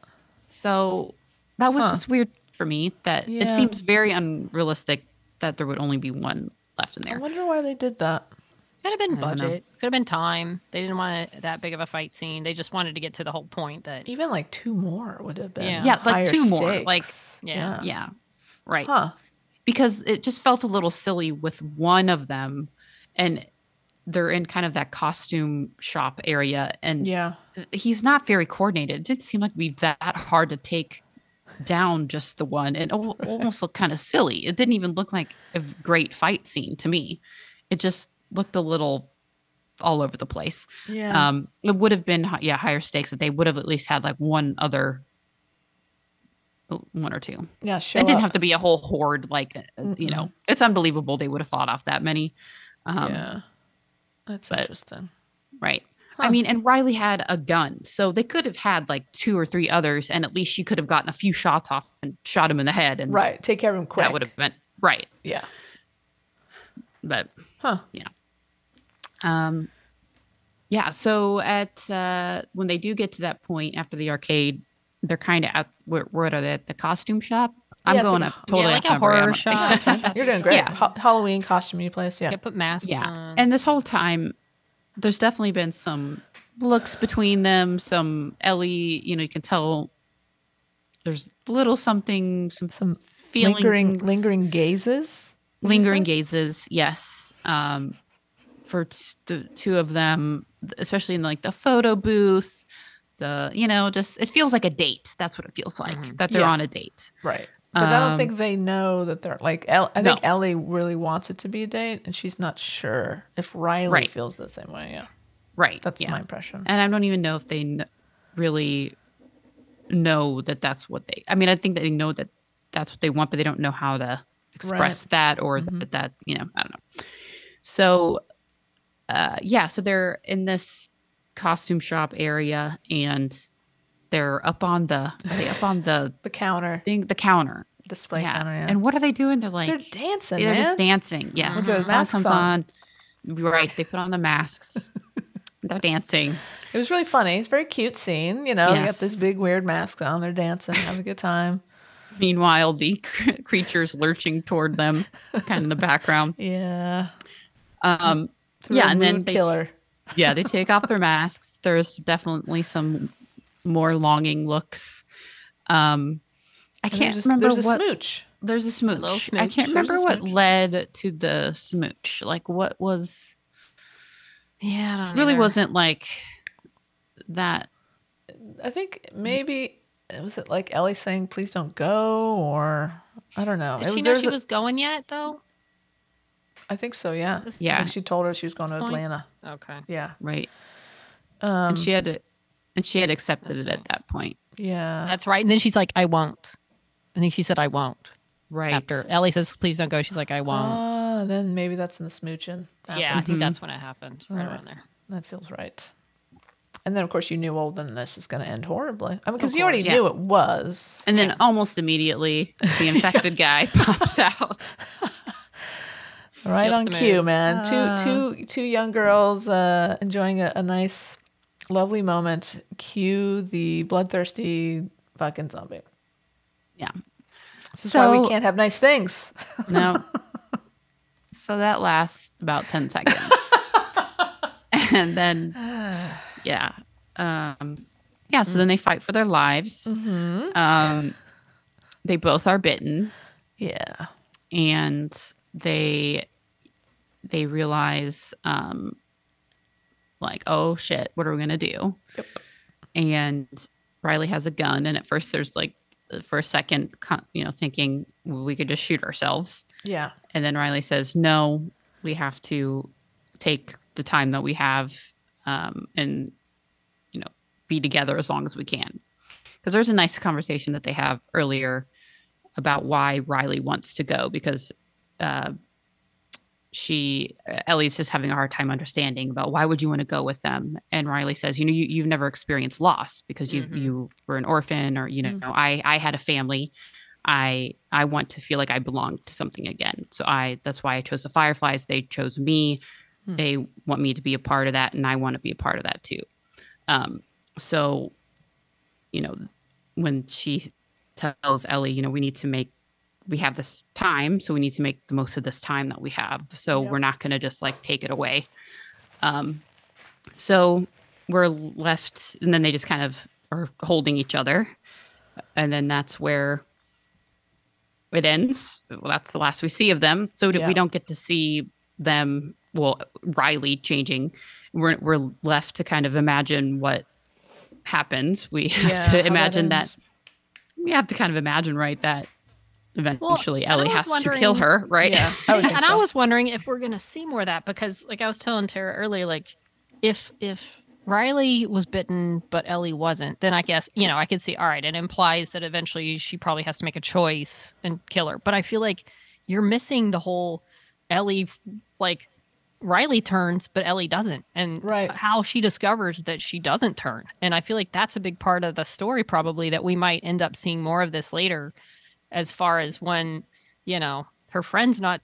So that was just weird for me. That it Yeah. seems very unrealistic that there would only be one left in I there. wonder why they did that. Could have been I don't know. budget. Could have been time. They didn't want that big of a fight scene. They just wanted to get to the whole point that Even like 2 more would have been Yeah. Yeah, like higher 2 more. stakes. Like, Yeah. right. Huh. Because it just felt a little silly with one of them, and they're in kind of that costume shop area, and Yeah. he's not very coordinated. It didn't seem like it'd be that hard to take down just the one, and almost looked kind of silly. It didn't even look like a great fight scene to me. It just looked a little all over the place. Yeah. It would have been higher stakes if they would have at least had like one or two. Yeah. It didn't have to be a whole horde. Like, it's unbelievable they would have fought off that many. Yeah. That's but- interesting. Right. I mean, and Riley had a gun, so they could have had like 2 or 3 others, and at least she could have gotten a few shots off and shot him in the head, and Right. Take care of him quick. that would have been right. Yeah. But Huh. yeah. So at when they do get to that point after the arcade, they're kind of at what are they at the costume shop? I'm it's going like up totally like off a memory. horror I'm- shop. You're doing great. Yeah. Halloween costume place. Yeah. Yeah, put masks Yeah. on. And this whole time, there's definitely been some looks between them. Some Ellie, you can tell there's little something, some feelings, Lingering gazes. lingering gazes. Yes. For the 2 of them, especially in like the photo booth, just it feels like a date. That's what it feels like, that they're Yeah. on a date. Right. But I don't think they know that they're like. I think Ellie really wants it to be a date, and she's not sure if Riley Right. feels the same way. Yeah. Right. That's yeah. my impression. And I don't even know if they really know that that's what they. I mean, I think that they know that that's what they want, but they don't know how to express that, or that I don't know. So, so they're in this costume shop area, and they're up on the The counter the counter. display counter. Yeah. And what are they doing? They're like they're dancing. they're man. just dancing. Yes. With those The song masks comes on. on. Right. They put on the masks. They're dancing. It was really funny. It's a very cute scene. They got Yes. this big weird mask on. They're dancing, having a good time. Meanwhile, the creatures lurching toward them, kind of in the background. Yeah. It's a real and then mood they killer. they take off their masks. There's definitely some more longing looks. I can't remember There's a what. smooch. There's a smooch. little I smooch. can't There's a remember what smooch. led to the smooch. Like, what was Yeah, I don't really either. wasn't like that I think maybe was it like Ellie saying, "Please don't go," or I don't know. Did she know she was going yet, though? I think so. Yeah. Yeah. I think she told her she was going to Point? Atlanta. Okay. Yeah. Right. And she had accepted it at that point. Yeah. That's right. And then she's like, I won't. I think she said, I won't. Right. After Ellie says, please don't go. She's like, I won't. Then maybe that's in the smooching. Yeah, I think that's when it happened. Right around there. That feels right. And then, of course, you knew, well, then this is going to end horribly. I mean, because you already knew it was. And then almost immediately, the infected guy pops out. Right on cue, man. Two young girls enjoying a nice, lovely moment. Cue the bloodthirsty fucking zombie. Yeah. This is why we can't have nice things. No. So that lasts about 10 seconds. And then, so then they fight for their lives. Mm-hmm. They both are bitten. Yeah. And they realize, like, oh, shit, what are we going to do? Yep. And Riley has a gun. And at first there's like, for a second, thinking we could just shoot ourselves. Yeah. And then Riley says, no, we have to take the time that we have and, be together as long as we can. Because there's a nice conversation that they have earlier about why Riley wants to go, because Ellie's just having a hard time understanding about why would you want to go with them. And Riley says, you've never experienced loss because you were an orphan, or, I had a family. I want to feel like I belong to something again. So that's why I chose the Fireflies. They chose me. They want me to be a part of that, and I want to be a part of that too. So, when she tells Ellie, we have this time, so we need to make the most of this time that we have. So we're not going to just like take it away. So we're left, and then they just kind of are holding each other. And then that's where it ends. Well, that's the last we see of them. So we don't get to see them, Riley changing. We're left to kind of imagine what happens. We have to imagine that. We have to kind of imagine, right, that eventually Ellie has to kill her, right? Yeah, I was wondering if we're going to see more of that, because like I was telling Tara earlier, like if Riley was bitten but Ellie wasn't, then I guess, I could see, all right, it implies that eventually she probably has to make a choice and kill her. But I feel like you're missing the whole Ellie, like Riley turns, but Ellie doesn't. And how she discovers that she doesn't turn. And I feel like that's a big part of the story, probably, that we might end up seeing more of this later, as far as when, her friend's not,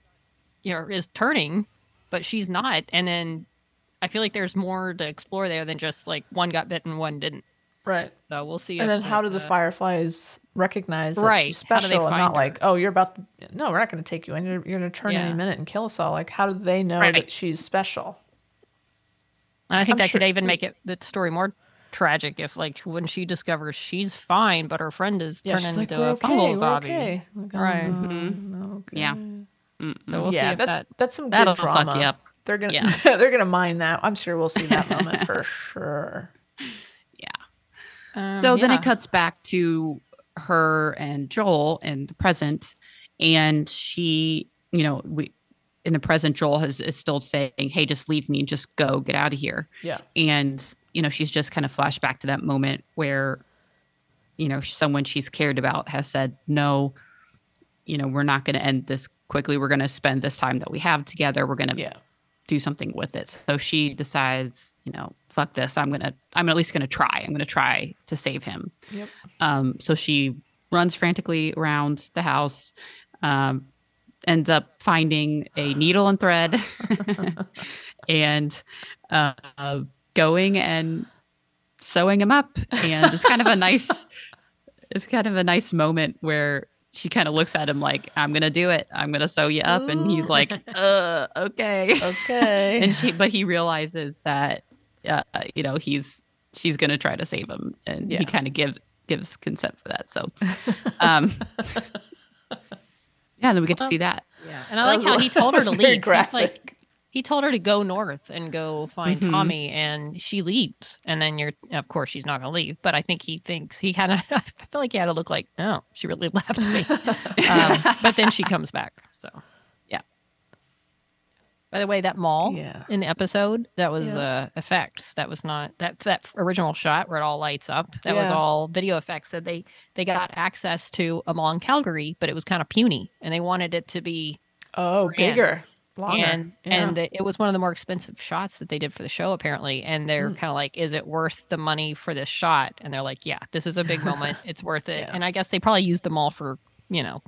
is turning, but she's not. And then I feel like there's more to explore there than just like one got bitten, one didn't. Right. So we'll see. And then how do the Fireflies recognize that she's special and not like, oh, you're about to, no, we're not going to take you in. You're going to turn any minute and kill us all. Like, how do they know that she's special? And I think that could even make the story more tragic if, like, when she discovers she's fine, but her friend is turning into a fungal zombie. Okay. Right. Okay. Yeah. So we'll see if that's some good that'll drama. fuck you up. They're gonna they're gonna mine that. I'm sure we'll see that moment for sure. Yeah. So then it cuts back to her and Joel in the present, and she, in the present, Joel is still saying, "Hey, just leave me, just go, get out of here." Yeah. And she's just kind of flashed back to that moment where, someone she's cared about has said, "No, we're not going to end this quickly. We're going to spend this time that we have together. We're going to do something with it." So she decides, fuck this. I'm at least going to try. I'm going to try to save him. Yep. So she runs frantically around the house, ends up finding a needle and thread and going and sewing him up. And it's kind of a nice moment where she kind of looks at him like, I'm going to do it. I'm going to sew you up. And he's like, okay. Okay. But he realizes that, she's going to try to save him. And he kind of gives consent for that. So, then we get to see that. Yeah. And I like how he told her to leave. Graphic. he told her to go north and go find Tommy, and she leaves. And then of course, she's not going to leave. But I think he thinks he kind of, I feel like he had to look like, oh, she really left me. But then she comes back. So, yeah. By the way, that mall in the episode, that was effects. That was not, that original shot where it all lights up. That was all video effects that they got access to a mall in Calgary, but it was kind of puny. And they wanted it to be bigger. Longer. And it was one of the more expensive shots that they did for the show, apparently. And they're kind of like, is it worth the money for this shot? And they're like, yeah, this is a big moment. It's worth it. And I guess they probably used them all for,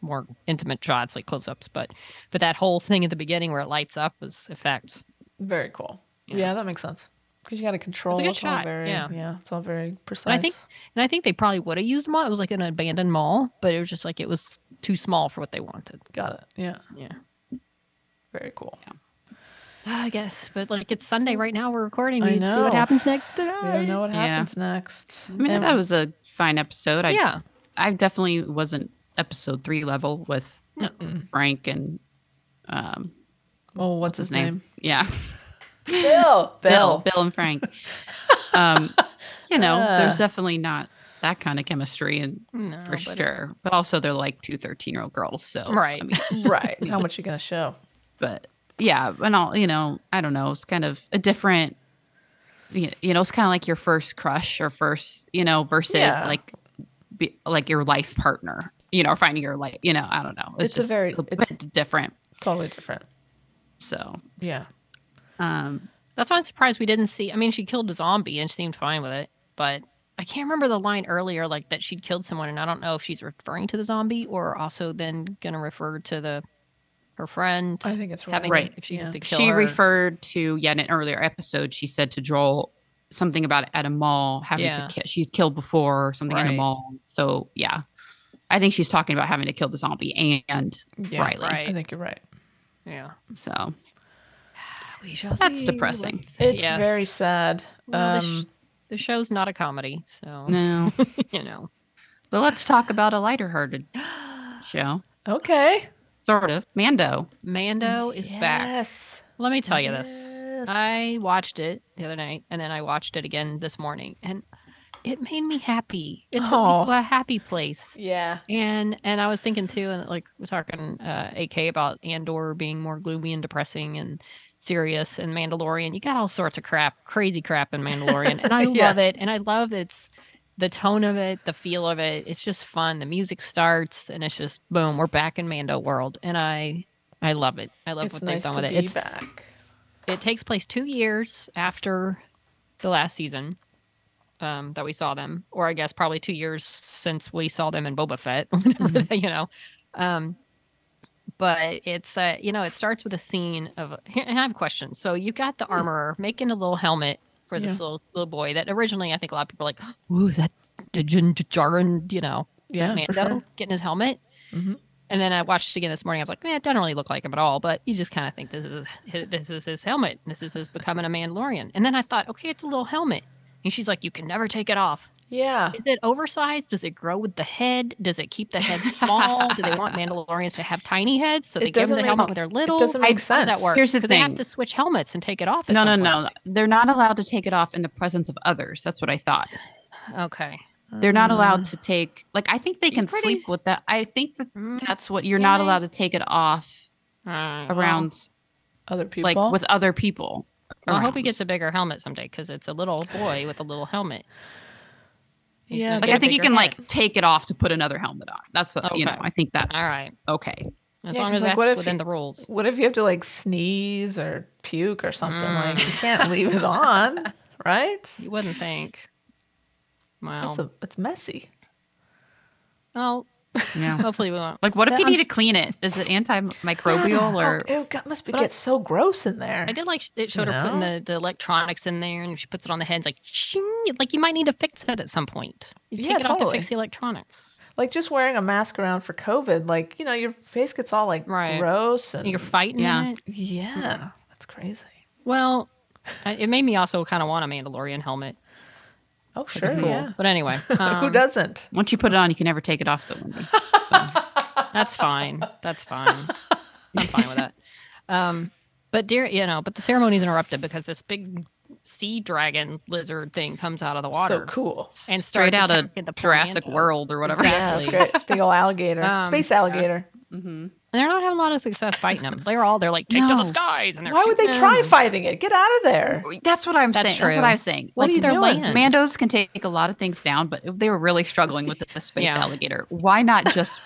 more intimate shots, like close-ups. But that whole thing at the beginning where it lights up was effects. Very cool. Yeah, that makes sense. Because you got to control. It's a good shot. It's all very precise. And I think they probably would have used them all. It was like an abandoned mall, but it was just like it was too small for what they wanted. Got it. Yeah. Yeah. Very cool. Yeah. I guess, but like it's Sunday right now. We're recording. We need to see what happens next today. We don't know what happens next. I mean, that was a fine episode. I definitely wasn't episode 3 level with Frank and what's his name? Yeah, Bill and Frank. There's definitely not that kind of chemistry, and for sure. But also, they're like 2 13-year-old girls. So right, I mean, right. How much you gonna show? But yeah, and all I don't know. It's kind of a different. It's kind of like your first crush or first, versus like your life partner. Finding your life. I don't know. It's just a bit different. Totally different. So yeah. That's why I'm surprised we didn't see. I mean, she killed a zombie and she seemed fine with it, but I can't remember the line earlier, like that she'd killed someone, and I don't know if she's referring to the zombie or also then going to refer to her friend. I think it's right. Right. If she has to kill her. She referred to in an earlier episode. She said to Joel something about at a mall having to kill. She's killed before or something in a mall. So yeah, I think she's talking about having to kill the zombie and Riley. Right. I think you're right. Yeah. So we shall that's see. depressing. It's very sad. Well, the show's not a comedy, so no, But let's talk about a lighter-hearted show. Okay. Sort of. Mando is back. Let me tell you this. I watched it the other night, and then I watched it again this morning, and it made me happy. It took me to a happy place. Yeah. And I was thinking too, and like we're talking AK about Andor being more gloomy and depressing and serious, and Mandalorian. You got all sorts of crazy crap in Mandalorian, and I love it. And I love the tone of it, the feel of it. It's just fun. The music starts, and it's just boom, we're back in Mando world, and I love it. I love what they've done with it. It's back. It takes place 2 years after the last season that we saw them, or I guess probably 2 years since we saw them in Boba Fett. But it's it starts with a scene of, and I have questions. So you got the armorer making a little helmet for this little boy that originally I think a lot of people are like, ooh, is that Djarin, Mando sure. getting his helmet? Mm-hmm. And then I watched it again this morning. I was like, man, it doesn't really look like him at all. But you just kind of think this is his helmet. This is his becoming a Mandalorian. And then I thought, okay, it's a little helmet. And she's like, you can never take it off. Yeah. Is it oversized? Does it grow with the head? Does it keep the head small? Do they want Mandalorians to have tiny heads? So they give them the helmet when they're little? It doesn't make sense. How does that work? Here's the thing. They have to switch helmets and take it off. No. They're not allowed to take it off in the presence of others. That's what I thought. Okay. They're not allowed to take, I think they can sleep with that. I think that's what you're not allowed to take it off around other people. With other people. Well, I hope he gets a bigger helmet someday because it's a little boy with a little helmet. Yeah. I think you can take it off to put another helmet on. That's what, I think that's all right. Okay. As long as that's within the rules. What if you have to sneeze or puke or something? You can't leave it on, right? You wouldn't think. Wow. It's messy. Well, yeah. Hopefully we won't. What if you need to clean it? Is it antimicrobial or? It must get so gross in there. I did it showed her putting the electronics in there, and she puts it on the head. It's like, shing, you might need to fix it at some point. You take it off to fix the electronics. Just wearing a mask around for COVID, your face gets all gross and you're fighting it. Yeah, that's crazy. Well, it made me also kind of want a Mandalorian helmet. Oh, sure, cool. yeah. But anyway. Who doesn't? Once you put it on, you can never take it off, though, Lindy. So. That's fine. I'm fine with that. But but the ceremony's interrupted because this big sea dragon lizard thing comes out of the water. So cool. And Straight starts out of attacking the poor Jurassic Mandos. World or whatever. Yeah, it's Exactly. great. It's a big old alligator. Space alligator. And they're not having a lot of success fighting them. They're like, take to No. the skies. And they're Why would they shooting try them. fighting it? Get out of there. That's what I'm That's saying. That's what true. I was saying. What are you their doing? land. Mandos can take a lot of things down, but they were really struggling with the space Yeah. alligator. Why not just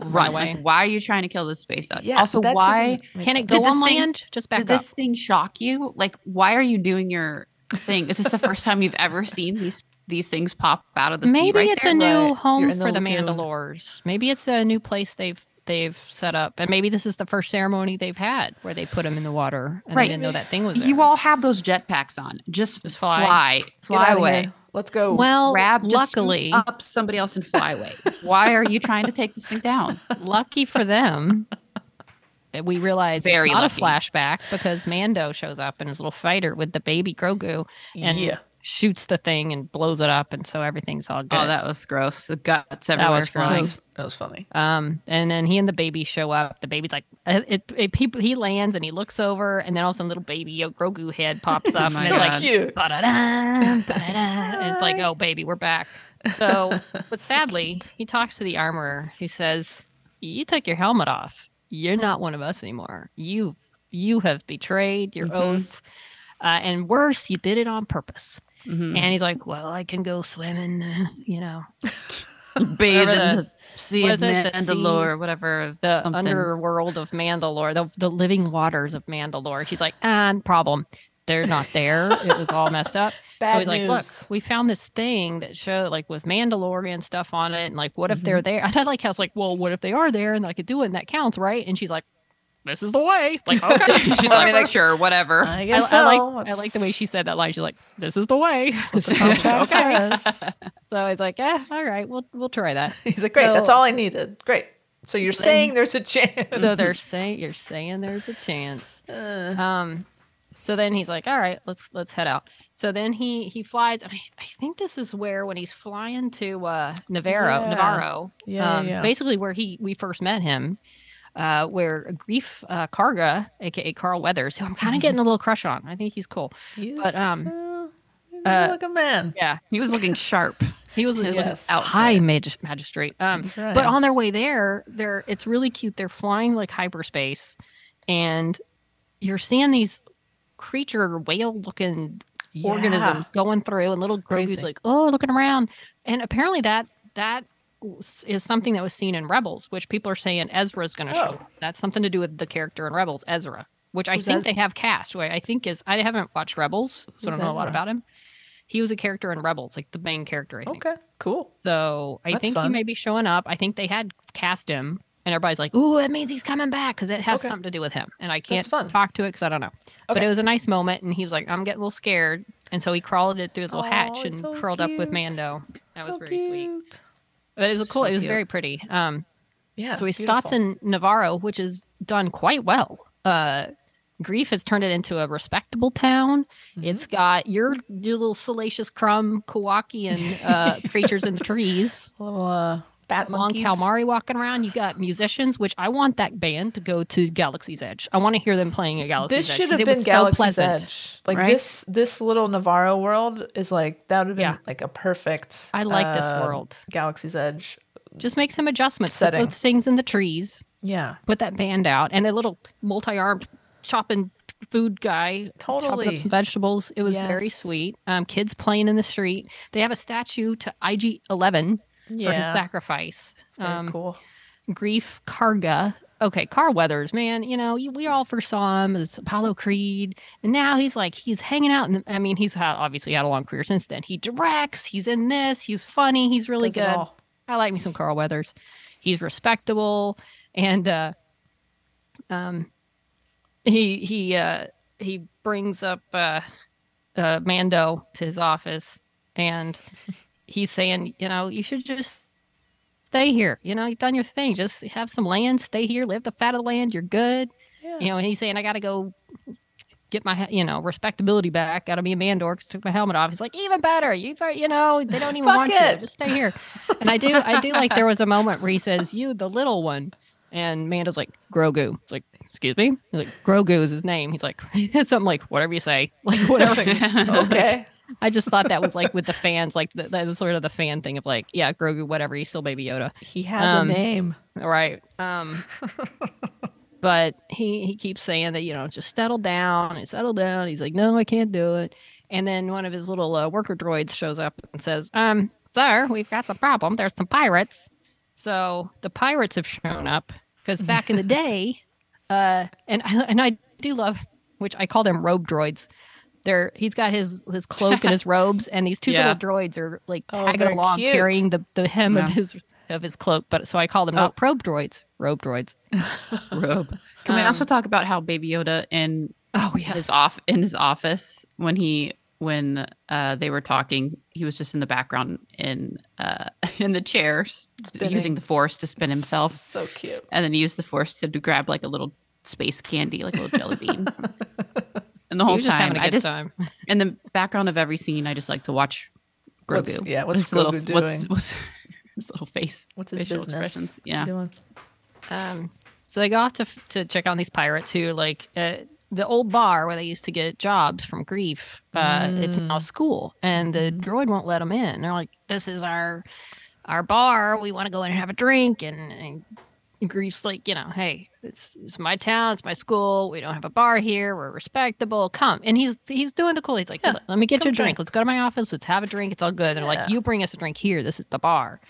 run away. away? Why are you trying to kill this space alligator? Yeah, Also, that why didn't make Can sense. it go Did this on thing- land? Just back did up. this thing shock you? Like, why are you doing your thing? Is this the first time you've ever seen these things pop out of the sea? Maybe Right it's there? a new Right. You're home in the for the lagoon. Mandalores. Maybe it's a new place they've set up, and maybe this is the first ceremony they've had where they put them in the water, and Right. they didn't know that thing was there. You all have those jetpacks on. Just fly. Get outta away. here. Let's go. well, Grab, just scoot luckily, up somebody else and fly away. Why are you trying to take this thing down? lucky for them, that we realize Very it's not lucky. a flashback because Mando shows up in his little fighter with the baby Grogu and Yeah. shoots the thing and blows it up, and so everything's all good. Oh, that was gross. The guts everywhere. was that gross. was, that was funny. And then he and the baby show up. The baby's like, he lands and he looks over, and then all of a sudden, little baby Grogu head pops up, my and it's God. like, Cute. ba-da-da, ba-da-da, and it's like, oh baby, we're back. So, but sadly, he talks to the armorer. He says, "You took your helmet off. You're not one of us anymore. You have betrayed your oath, and worse, you did it on purpose." And he's like, "Well, I can go swimming, Bathe Whatever in the- the Sea what of is it? The Mandalore, sea- whatever. the something. underworld of Mandalore, the living waters of Mandalore." She's like, problem. They're not there. It was all messed up. Bad So he's like, look, news. we found this thing that showed like with Mandalorian stuff on it. And like, what if they're there? And I like how it's like, well, what if they are there and I could do it and that counts, right? And she's like, this is the way. Like, okay. She's I like, mean, Sure, whatever. I I, guess I so. like I like the way she said that line. She's like, this is the way. The contract Okay. says. So he's like, all right, we'll try that. He's like, great. So- That's all I needed. Great. So you're saying there's a chance. So you're saying there's a chance. So then he's like, all right, let's head out. So then he flies, and I think this is where when he's flying to Navarro, Yeah. basically where we first met him, where Grief Karga, aka Carl Weathers, who I'm kind of getting a little crush on. I think he's cool. He's, But, he's a good-looking man. Yeah, He was looking sharp. he was His Yes. outfit. high magistrate. That's right. But on their way there, it's really cute. They're flying like hyperspace, and you're seeing these creature whale-looking organisms going through, and little Crazy. Grogu's like, oh, looking around. And apparently that is something that was seen in Rebels, which people are saying Ezra's going to show. Oh. That's something to do with the character in Rebels, Ezra, which I Who's think Ez- they have cast. Who I think is, I haven't watched Rebels, so I Who's don't know a lot Ezra? about him. He was a character in Rebels, like the main character, I think. Okay, cool. So I That's think fun. he may be showing up. I think they had cast him, and everybody's like, "Ooh, that means he's coming back because it has Okay. something to do with him." And I can't fun. talk to it because I don't know. But Okay. it was a nice moment, and he was like, "I'm getting a little scared," and so he crawled it through his little hatch Oh, and it's so curled up with cute. Mando. That was So very sweet. cute. But it was cool. So It was cute. very pretty. Yeah. So he stops in Navarro, which is done quite well. Grief has turned it into a respectable town. Mm-hmm. It's got your little salacious crumb Kowakian creatures in the trees. little bat Long monkeys. calamari walking around. You got musicians, which I want that band to go to Galaxy's Edge. I want to hear them playing at Galaxy's This Edge. should 'cause have it was been so Galaxy's pleasant. Edge. Like Right? this little Navarro world is like that would have been Yeah. like a perfect. I like this world. Galaxy's Edge. Just make some adjustments. Put Setting. those things in the trees. Yeah. Put that band out, and a little multi-armed chopping food guy chopping Totally. up some vegetables. It was very Yes. sweet. Kids playing in the street. They have a statue to IG-11 for his Yeah. sacrifice. Very cool. Grief Karga. Okay, Carl Weathers, man, we all first saw him as Apollo Creed, and now he's hanging out. He's obviously had a long career since then. He directs, he's in this, he's funny, he's really Does it good. all. I like me some Carl Weathers. He's respectable, and he brings up Mando to his office, and he's saying, you should just stay here. You've done your thing. Just have some land, stay here, live the fat of the land. You're good. Yeah. And he's saying, I got to go get my, respectability back. Got to be a Mandor 'cause I took my helmet off. He's like, even better. They don't even Fuck want you. it. Just stay here. And I do like there was a moment where he says, you, the little one. And Mando's like, Grogu. It's like, excuse me? He's like, Grogu is his name. He's like, something like, whatever you say. Like, whatever. Okay. I just thought that was like with the fans, like that was sort of the fan thing of like, yeah, Grogu, whatever. He's still Baby Yoda. He has a name. Right. But he keeps saying that, just settle down and settle down. He's like, no, I can't do it. And then one of his little worker droids shows up and says, sir, we've got the problem. There's some pirates. So the pirates have shown up because back in the day, and I do love, which I call them robe droids. He's got his cloak and his robes, and these two little droids are like tagging along, cute. carrying the hem of his cloak. But so I call them not probe droids, robe droids. Robe. Can we also talk about how Baby Yoda in his office when they were talking, he was just in the background in the chair using the Force to spin himself. So cute. And then he used the Force to grab like a little space candy, like a little jelly bean. And the whole time, time. In the background of every scene, I just like to watch Grogu. What's Grogu doing? What's his little face? What's his facial business? Expressions? Yeah. Doing? So they go off to check on these pirates who, like, the old bar where they used to get jobs from Grief. It's now school, and the droid won't let them in. They're like, "This is our bar. We want to go in and have a drink." And Grief's like, hey, it's my town, it's my school. We don't have a bar here. We're respectable. Come. And he's doing the cool. He's like, let me get you a drink. Let's go to my office. Let's have a drink. It's all good. They're like, you bring us a drink here. This is the bar.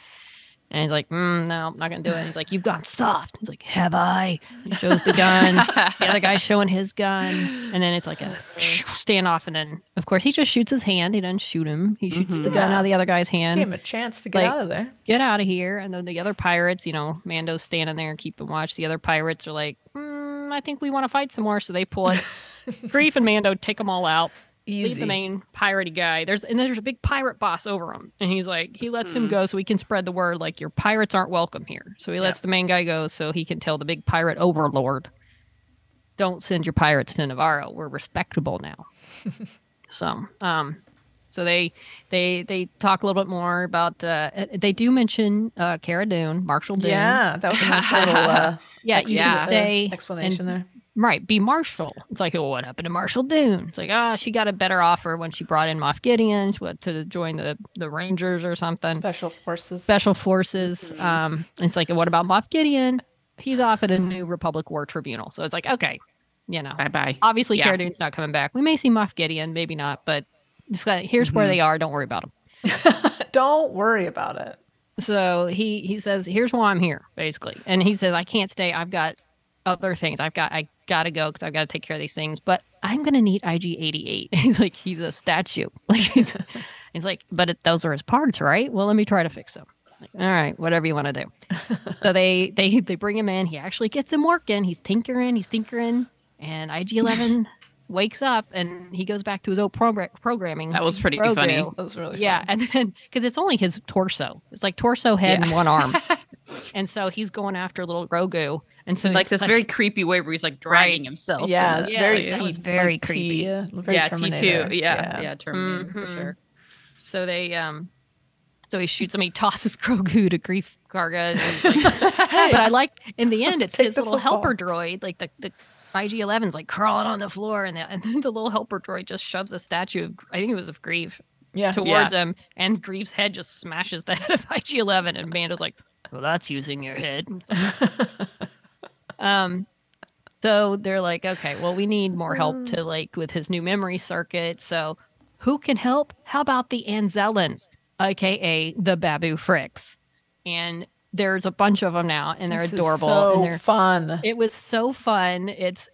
And he's like, no, I'm not going to do it. He's like, you've gone soft. He's like, have I? He shows the gun. The other guy's showing his gun. And then it's like a standoff. And then, of course, he just shoots his hand. He doesn't shoot him. He shoots the gun out of the other guy's hand. Give him a chance to get out of there. Get out of here. And then the other pirates, Mando's standing there keeping watch. The other pirates are like, I think we want to fight some more. So they pull it. Grief and Mando take them all out. Easy. Leave the main piratey guy. There's a big pirate boss over him, and he's like, he lets him go so he can spread the word like your pirates aren't welcome here. So he lets the main guy go so he can tell the big pirate overlord, don't send your pirates to Navarro. We're respectable now. So they talk a little bit more about they do mention Cara Dune, Marshall Dune. Yeah, that was a nice little you should stay explanation there. Right, be Marshall. It's like, well, what happened to Marshall Dune? It's like, she got a better offer when she brought in Moff Gideon to join the Rangers or something. Special Forces. It's like, what about Moff Gideon? He's off at a New Republic War Tribunal. So it's like, okay, bye-bye. Obviously, Cara Dune's not coming back. We may see Moff Gideon, maybe not, but here's where they are. Don't worry about them. Don't worry about it. So he says, here's why I'm here, basically. And he says, I can't stay. I've got other things. I gotta go because I've got to take care of these things. But I'm gonna need IG-88. He's like, he's a statue. Like he's like, but those are his parts, right? Well, let me try to fix them. Like, all right, whatever you want to do. So they bring him in. He actually gets him working. He's tinkering, and IG-11 wakes up and he goes back to his old programming. That was pretty funny. That was really funny. Yeah, and then because it's only his torso. It's like torso, head, and one arm. And so he's going after little Grogu. And so like this very creepy way where he's like dragging himself. Yeah, it's very creepy. Very Terminator. T2. Yeah, Terminator for sure. So so he shoots him. He tosses Grogu to Grief Karga. But I like in the end it's his little helper droid, like the IG-11's like crawling on the floor, and then the little helper droid just shoves a statue of, I think it was of Grief, towards him, and Grief's head just smashes the head of IG-11, and Mando's like, well, that's using your head. So they're like, okay, well, we need more help to with his new memory circuit. So who can help? How about the Anzellans, aka the Babu Fricks? And there's a bunch of them now, and they're adorable. So and they're fun. It was so fun. It's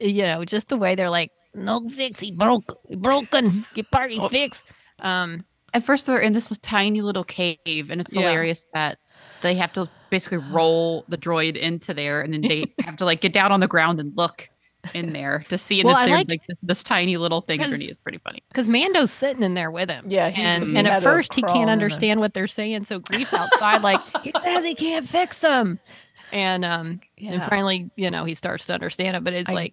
just the way they're like, no fix, he broken, get party fixed. At first, they're in this tiny little cave, and it's hilarious that they have to basically roll the droid into there, and then they have to get down on the ground and look in there to see that there's this tiny little thing underneath. It's pretty funny. Because Mando's sitting in there with him. Yeah, and at first he can't understand what they're saying, so Grief's outside like, he says he can't fix them. And and finally, he starts to understand it, but it's I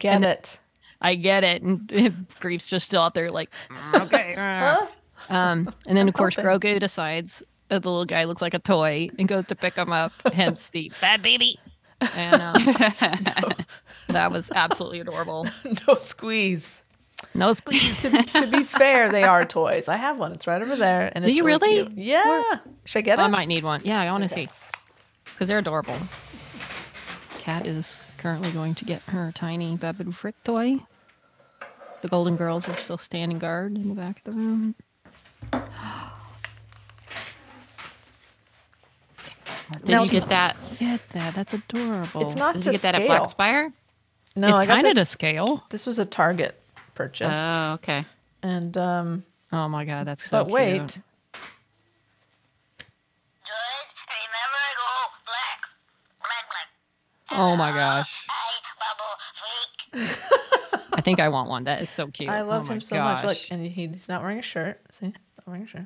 get it. And Grief's just still out there like, okay. And then of course Grogu decides the little guy looks like a toy and goes to pick him up, hence the bad baby. And That was absolutely adorable. No squeeze. No squeeze. To be fair, they are toys. I have one. It's right over there. And Do it's you really? cute. Yeah. Should I get it? I might need one. Yeah, I want to see. Because they're adorable. Kat is currently going to get her tiny Babu Frick toy. The Golden Girls are still standing guard in the back of the room. Did you get that? Get that. That's adorable. It's not Did to you get that scale. at Black Spire? No, It's I got kind of to this. scale. This was a Target purchase. Oh, okay. And Oh my god, that's so but wait. cute. Oh my gosh. I think I want one. That is so cute. I love oh my him so gosh. much. Look, and he's not wearing a shirt. See? Not wearing a shirt.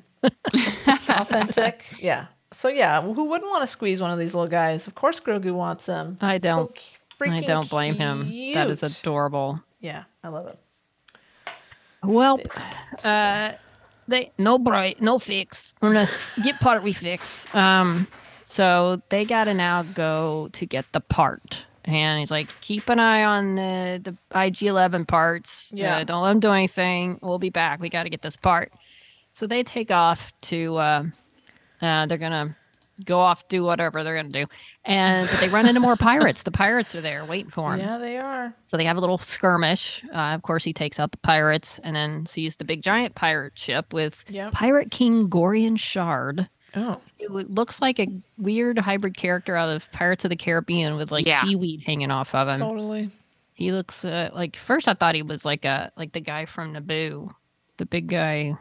Authentic. Yeah. So yeah, who wouldn't want to squeeze one of these little guys? Of course Grogu wants them. I don't. So I don't blame him. That is cute. adorable. Yeah, I love it. Well, they no fix. We're gonna get part we fix. So they gotta now go to get the part, and he's like, keep an eye on the IG-11 parts. Yeah. Don't let them do anything. We'll be back. We got to get this part. So they take off to. They're gonna go off, do whatever they're gonna do, but they run into more pirates. The pirates are there waiting for them. Yeah, they are. So they have a little skirmish. Of course, he takes out the pirates and then sees the big giant pirate ship with Yep. Pirate King Gorian Shard. Oh. It looks like a weird hybrid character out of Pirates of the Caribbean with like Yeah. seaweed hanging off of him. Totally. He looks like first I thought he was like the guy from Naboo, the big guy,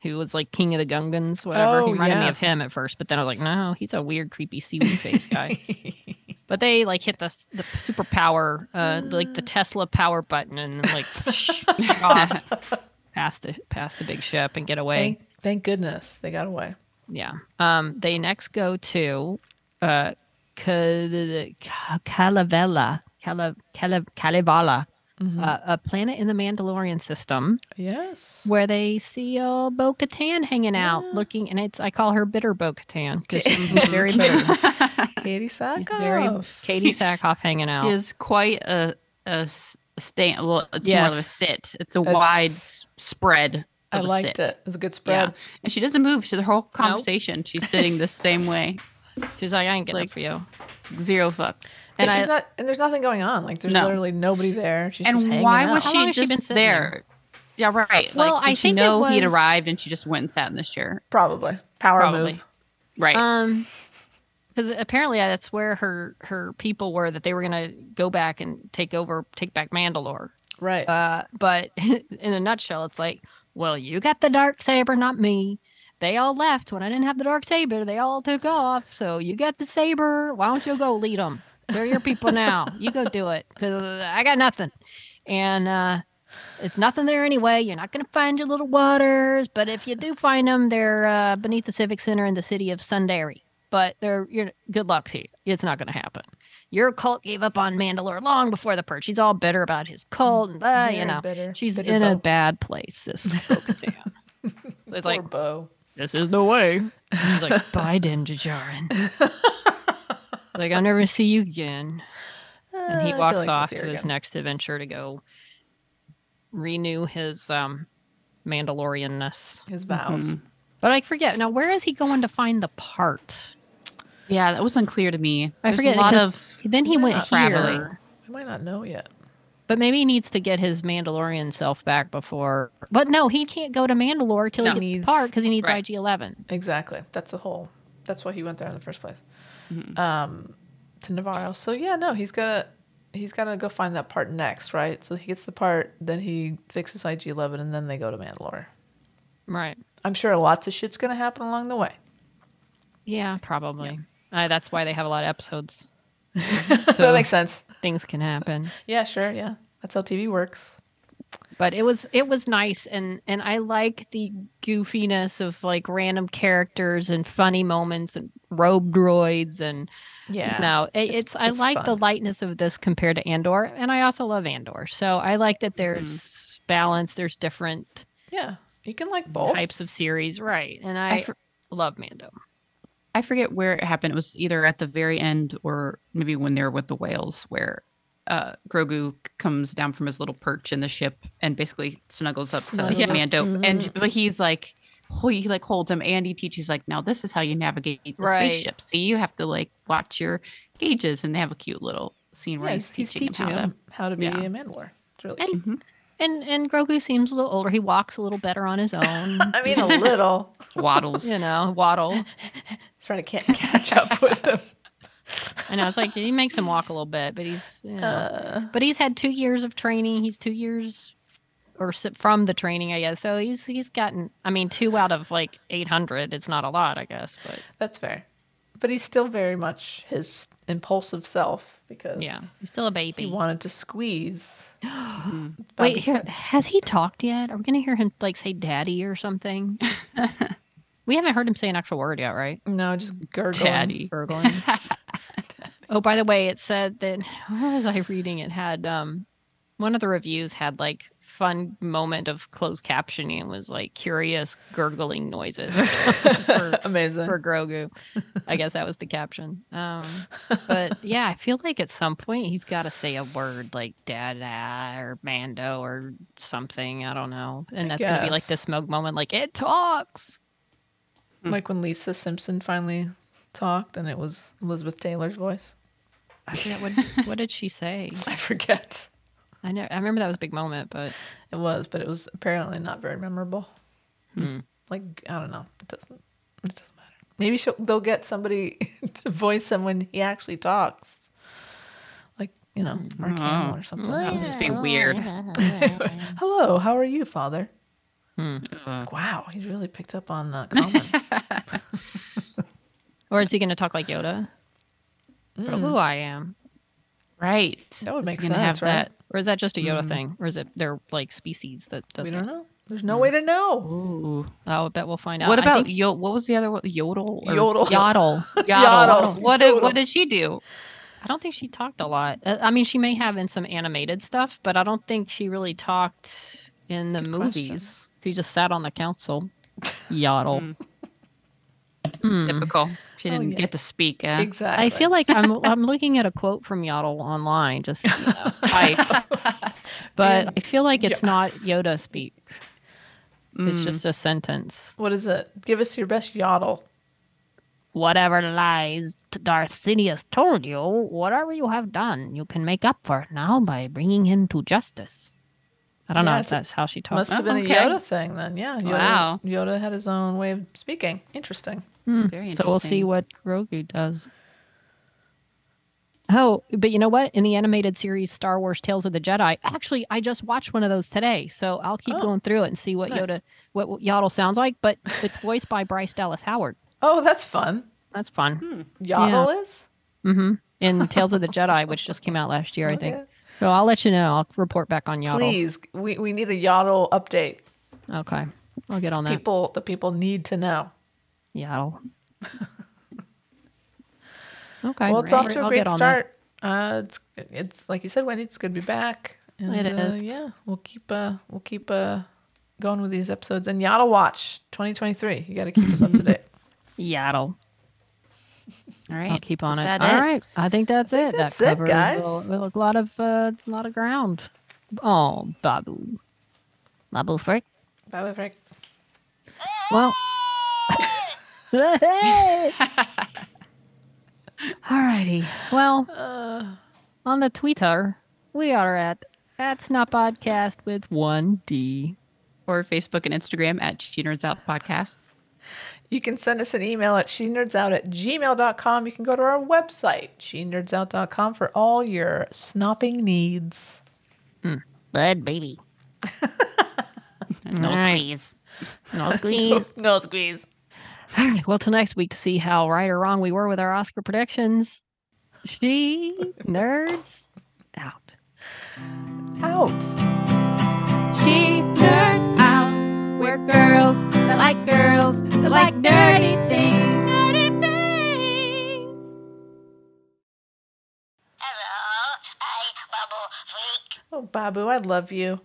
who was like King of the Gungans, whatever. Oh, He reminded me yeah. of him at first, but then I was like, no, he's a weird, creepy seaweed face guy. But they like hit the superpower, like the Tesla power button, and like off past the big ship and get away. Thank goodness they got away. Yeah. They next go to Kalevala, a planet in the Mandalorian system, Yes. where they see Bo-Katan hanging out, looking, and I call her Bitter Bo-Katan because she's very bitter. Katie She's very Sackhoff. Katie Sackhoff hanging out. He is quite a stand. Well, it's more of a Yes. sit. It's a wide spread. I Of a liked sit. it. It was a good Yeah, spread. and she doesn't move. She's the whole conversation. She's sitting the same way. She's like, I ain't getting Like- up for you. Zero fucks. And And she's not. And there's nothing going on. Like there's No. literally nobody there. She's just And hanging why out. was How long she has she just been sitting there? Yeah, right. Well, like, I did she think it know he'd was- arrived and she just went and sat in this chair? Probably power Probably. move. Right. Because apparently that's where her people were, that they were gonna go back and take back Mandalore. Right. But in a nutshell, it's like, well, you got the dark saber, not me. They all left when I didn't have the dark saber. They all took off. So you got the saber. Why don't you go lead them? They're your people now. You go do it because I got nothing. And it's nothing there anyway. You're not going to find your little waters. But if you do find them, they're beneath the Civic Center in the city of Sundari. But good luck to you. It's not going to happen. Your cult gave up on Mandalore long before the purge. She's all bitter about his cult. And Very bitter. she's Bitter in a Bo. bad place, this Bo-Katan. It's Poor like, Bo. this is the way. He's like, bye, Din Djarin. Like, I'll never see you again. And he I feel walks like we'll off see to her his again. next adventure to go renew his Mandalorianness. His vows. Mm-hmm. But I forget. Now, where is he going to find the part? Yeah, that was unclear to me. I There's forget. a lot because of then he We're went not traveling. here. We might not know yet. But maybe he needs to get his Mandalorian self back before. But no, he can't go to Mandalore till No. he gets Needs- the part because he needs Right. IG-11. Exactly. That's why he went there in the first place. Mm-hmm. To Navarro. So yeah, no, he's gotta go find that part next, right? So he gets the part, then he fixes IG-11, and then they go to Mandalore. Right. I'm sure lots of shit's gonna happen along the way. Yeah, probably. That's why they have a lot of episodes. That makes sense. Things can happen. Yeah, sure. Yeah, that's how TV works. But it was nice, and I like the goofiness of like random characters and funny moments and robe droids and Yeah. no, I it's like the fun. lightness of this compared to Andor, and I also love Andor. So I like that there's balance. There's different Yeah, you can like both. types of series, right? And I love Mando. I forget where it happened. It was either at the very end or maybe when they were with the whales, where Grogu comes down from his little perch in the ship and basically snuggles up to Snuggles up. Mando, but he's like, he like holds him and he teaches like, now this is how you navigate the Right. spaceship. See, you have to like watch your gauges, and they have a cute little scene where Yeah, he's he's teaching him how to be yeah. a Mandalore. It's really And, cute. and Grogu seems a little older. He walks a little better on his own. I mean, a little. waddles. Waddle. Trying to catch up with him. I know, it's like he makes him walk a little bit, but but he's had 2 years of training. He's 2 years from the training, I guess. So he's gotten, 2 out of like 800. It's not a lot, I guess, but That's fair. But he's still very much his impulsive self because he's still a baby. he wanted to squeeze. Wait, has he talked yet? Are we gonna hear him like say "daddy" or something? We haven't heard him say an actual word yet, right? No, just gurgling. Daddy. Gurgling. Oh, by the way, it said that, where was I reading? It had one of the reviews had like fun moment of closed captioning and was like curious gurgling noises or something Amazing. for Grogu. I guess that was the caption. But yeah, I feel like at some point he's got to say a word like Dada or Mando or something. I don't know. And that's going to be like the Smoke moment, like it talks. Like when Lisa Simpson finally talked and it was Elizabeth Taylor's voice. I forget what did she say? I forget. I remember that was a big moment, but It was apparently not very memorable. Like, I don't know. It doesn't matter. Maybe they'll get somebody to voice him when he actually talks. Like, Mark Hamill or something. That would just be weird. Hello, how are you, Father? Like, wow, he's really picked up on common. or is he going to talk like Yoda? For who I am, Right. That would make He's gonna sense, have right? or is that just a Yoda thing, or is it they're like species that does We that? don't know. There's no way to know. Ooh. Oh, I bet we'll find out. What I about think what was the other one? Yodel? Or- Yodel. Yaddle? Yaddle. What did she do? I don't think she talked a lot. She may have in some animated stuff, but I don't think she really talked in the movies. question. She just sat on the council. Yaddle. Typical. She didn't yeah. get to speak. Exactly. I feel like I'm looking at a quote from Yaddle online, just typed. But I feel like it's not Yoda speak. It's just a sentence. What is it? Give us your best yodel. Whatever lies Darth Sidious told you, whatever you have done, you can make up for it now by bringing him to justice. I don't know if that's how she talks. Must have been okay. a Yoda thing then. Yeah. Yoda, Wow. Yoda had his own way of speaking. Interesting. Very interesting. So we'll see what Grogu does. Oh, but you know what? In the animated series Star Wars Tales of the Jedi, actually, I just watched one of those today. So I'll keep going through it and see what nice. what Yaddle sounds like. But it's voiced by Bryce Dallas Howard. Oh, that's fun. That's fun. Yodel is? In Tales of the Jedi, which just came out last year, I think. Okay. So I'll let you know. I'll report back on Yaddle. Please. We need a yodel update. Okay. I'll get on that. The people need to know. Yaddle. Okay. Well, it's off to a I'll great get on that. start. It's like you said, Wendy. It's good to be back. And, It is. Yeah, we'll keep going with these episodes. And Yaddle Watch 2023. You got to keep us up to date. Yaddle. All right. I'll keep on Is it. that All right. I think that's it. that's that it, covers guys. a lot of ground. Oh, Babu. Babu Frick. Bye, bye, Frank. Well. Alrighty. Well, on the Twitter, we are at Snot Podcast with 1D. Or Facebook and Instagram at She Nerds Out Podcast. You can send us an email at shenerdsout@gmail.com. You can go to our website, shenerdsout.com, for all your snopping needs. Bud baby. No squeeze. No squeeze. No squeeze. All right. Well, till next week to see how right or wrong we were with our Oscar predictions. She nerds out. Out. She nerds out. We're girls that like dirty things. Dirty things. Oh, Babu, I love you.